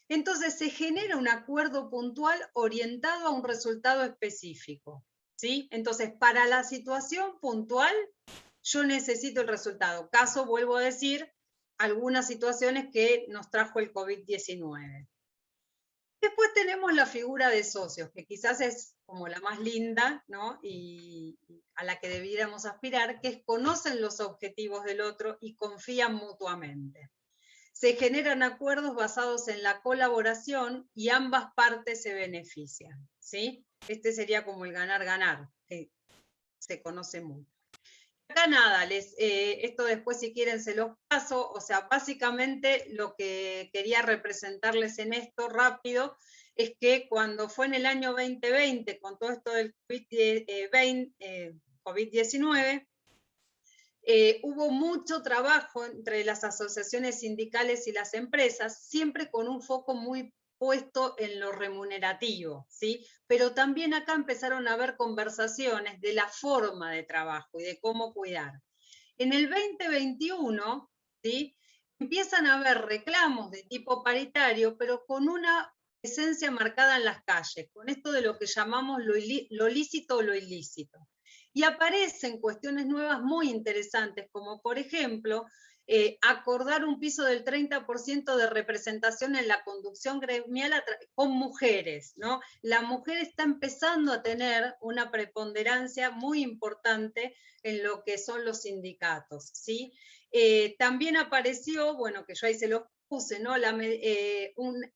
Entonces, se genera un acuerdo puntual orientado a un resultado específico, ¿sí? Entonces, para la situación puntual, yo necesito el resultado. Caso, vuelvo a decir, algunas situaciones que nos trajo el COVID-19. Después tenemos la figura de socios, que quizás es como la más linda, ¿no? Y a la que debiéramos aspirar, que es conocen los objetivos del otro y confían mutuamente. Se generan acuerdos basados en la colaboración y ambas partes se benefician, ¿sí? Este sería como el ganar-ganar, que se conoce mucho. Acá nada, esto después si quieren se los paso, o sea, básicamente lo que quería representarles en esto rápido es que cuando fue en el año 2020, con todo esto del COVID-19, hubo mucho trabajo entre las asociaciones sindicales y las empresas, siempre con un foco muy puesto en lo remunerativo, ¿sí? Pero también acá empezaron a haber conversaciones de la forma de trabajo y de cómo cuidar. En el 2021, ¿sí? Empiezan a haber reclamos de tipo paritario, pero con una presencia marcada en las calles, con esto de lo que llamamos lo lícito o lo ilícito. Y aparecen cuestiones nuevas muy interesantes, como por ejemplo, acordar un piso del 30% de representación en la conducción gremial con mujeres, ¿no? La mujer está empezando a tener una preponderancia muy importante en lo que son los sindicatos, ¿sí? También apareció, bueno, que yo ahí se los puse, ¿no?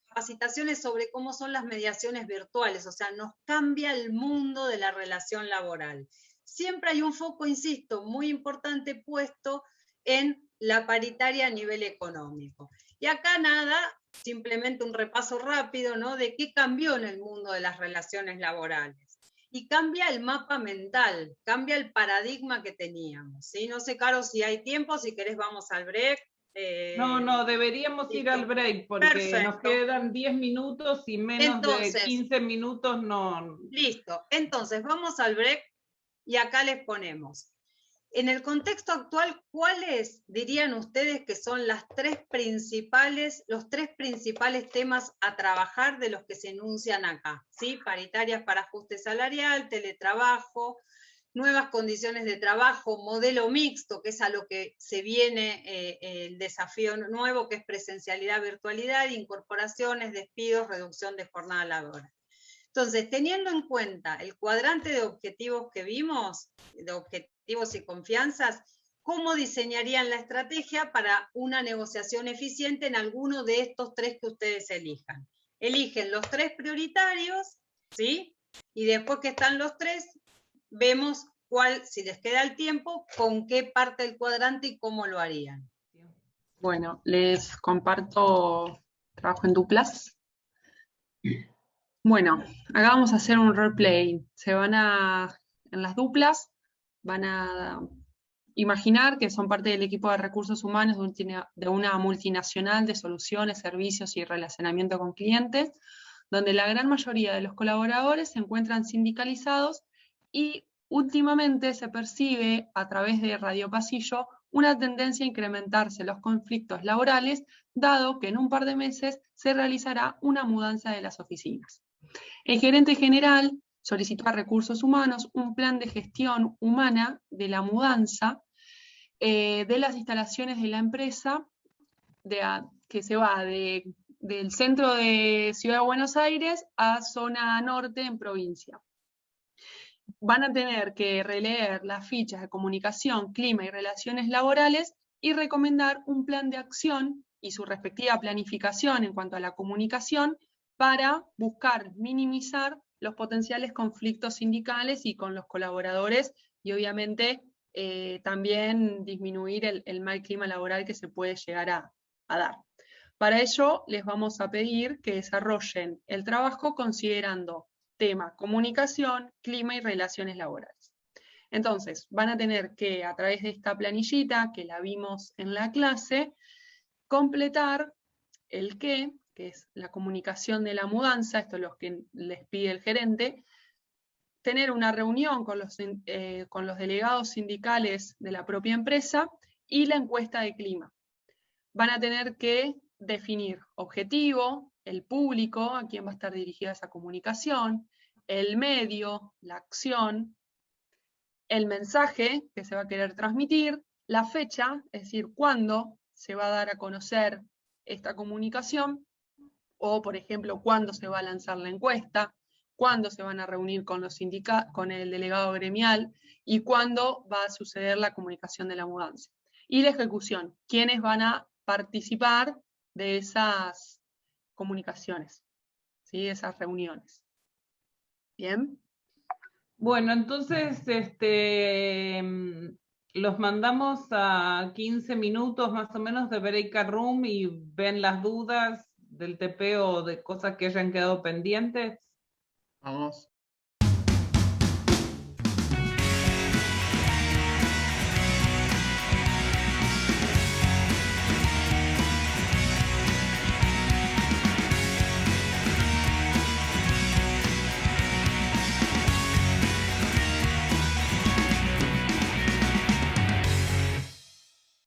Capacitaciones sobre cómo son las mediaciones virtuales, o sea, nos cambia el mundo de la relación laboral. Siempre hay un foco, insisto, muy importante puesto en la paritaria a nivel económico. Y acá nada, simplemente un repaso rápido, ¿no? De qué cambió en el mundo de las relaciones laborales. Y cambia el mapa mental, cambia el paradigma que teníamos, ¿sí? No sé, Caro, si hay tiempo, si querés vamos al break. No, deberíamos ir al break porque perfecto. Nos quedan 10 minutos y menos de 15 minutos no. Listo, entonces vamos al break y acá les ponemos. En el contexto actual, ¿cuáles dirían ustedes que son los tres principales temas a trabajar de los que se enuncian acá? ¿Sí? Paritarias para ajuste salarial, teletrabajo, nuevas condiciones de trabajo, modelo mixto, que es a lo que se viene el desafío nuevo, que es presencialidad, virtualidad, incorporaciones, despidos, reducción de jornada laboral. Entonces, teniendo en cuenta el cuadrante de objetivos que vimos, de objetivos y confianzas, ¿cómo diseñarían la estrategia para una negociación eficiente en alguno de estos tres que ustedes elijan? Eligen los tres prioritarios, ¿sí? Y después que están los tres, vemos cuál, si les queda el tiempo, con qué parte del cuadrante y cómo lo harían. Bueno, les comparto trabajo en duplas. Bueno, acá vamos a hacer un roleplay. En las duplas, van a imaginar que son parte del equipo de recursos humanos de una multinacional de soluciones, servicios y relacionamiento con clientes, donde la gran mayoría de los colaboradores se encuentran sindicalizados y últimamente se percibe a través de Radio Pasillo una tendencia a incrementarse los conflictos laborales, dado que en un par de meses se realizará una mudanza de las oficinas. El gerente general solicitó a Recursos Humanos un plan de gestión humana de la mudanza de las instalaciones de la empresa que se va del centro de Ciudad de Buenos Aires a zona norte en provincia. Van a tener que releer las fichas de comunicación, clima y relaciones laborales y recomendar un plan de acción y su respectiva planificación en cuanto a la comunicación para buscar minimizar los potenciales conflictos sindicales y con los colaboradores y obviamente también disminuir el mal clima laboral que se puede llegar a dar. Para ello les vamos a pedir que desarrollen el trabajo considerando tema comunicación, clima y relaciones laborales. Entonces, van a tener que, a través de esta planillita que la vimos en la clase, completar el qué, que es la comunicación de la mudanza, esto es lo que les pide el gerente, tener una reunión con los delegados sindicales de la propia empresa y la encuesta de clima. Van a tener que definir objetivo, el público, a quién va a estar dirigida esa comunicación, el medio, la acción, el mensaje que se va a querer transmitir, la fecha, es decir, cuándo se va a dar a conocer esta comunicación, o por ejemplo, cuándo se va a lanzar la encuesta, cuándo se van a reunir con el delegado gremial y cuándo va a suceder la comunicación de la mudanza. Y la ejecución, quiénes van a participar de esas comunicaciones, ¿sí? De esas reuniones. ¿Bien? Bueno, entonces los mandamos a 15 minutos más o menos de break room y ven las dudas del TP o de cosas que hayan quedado pendientes. Vamos.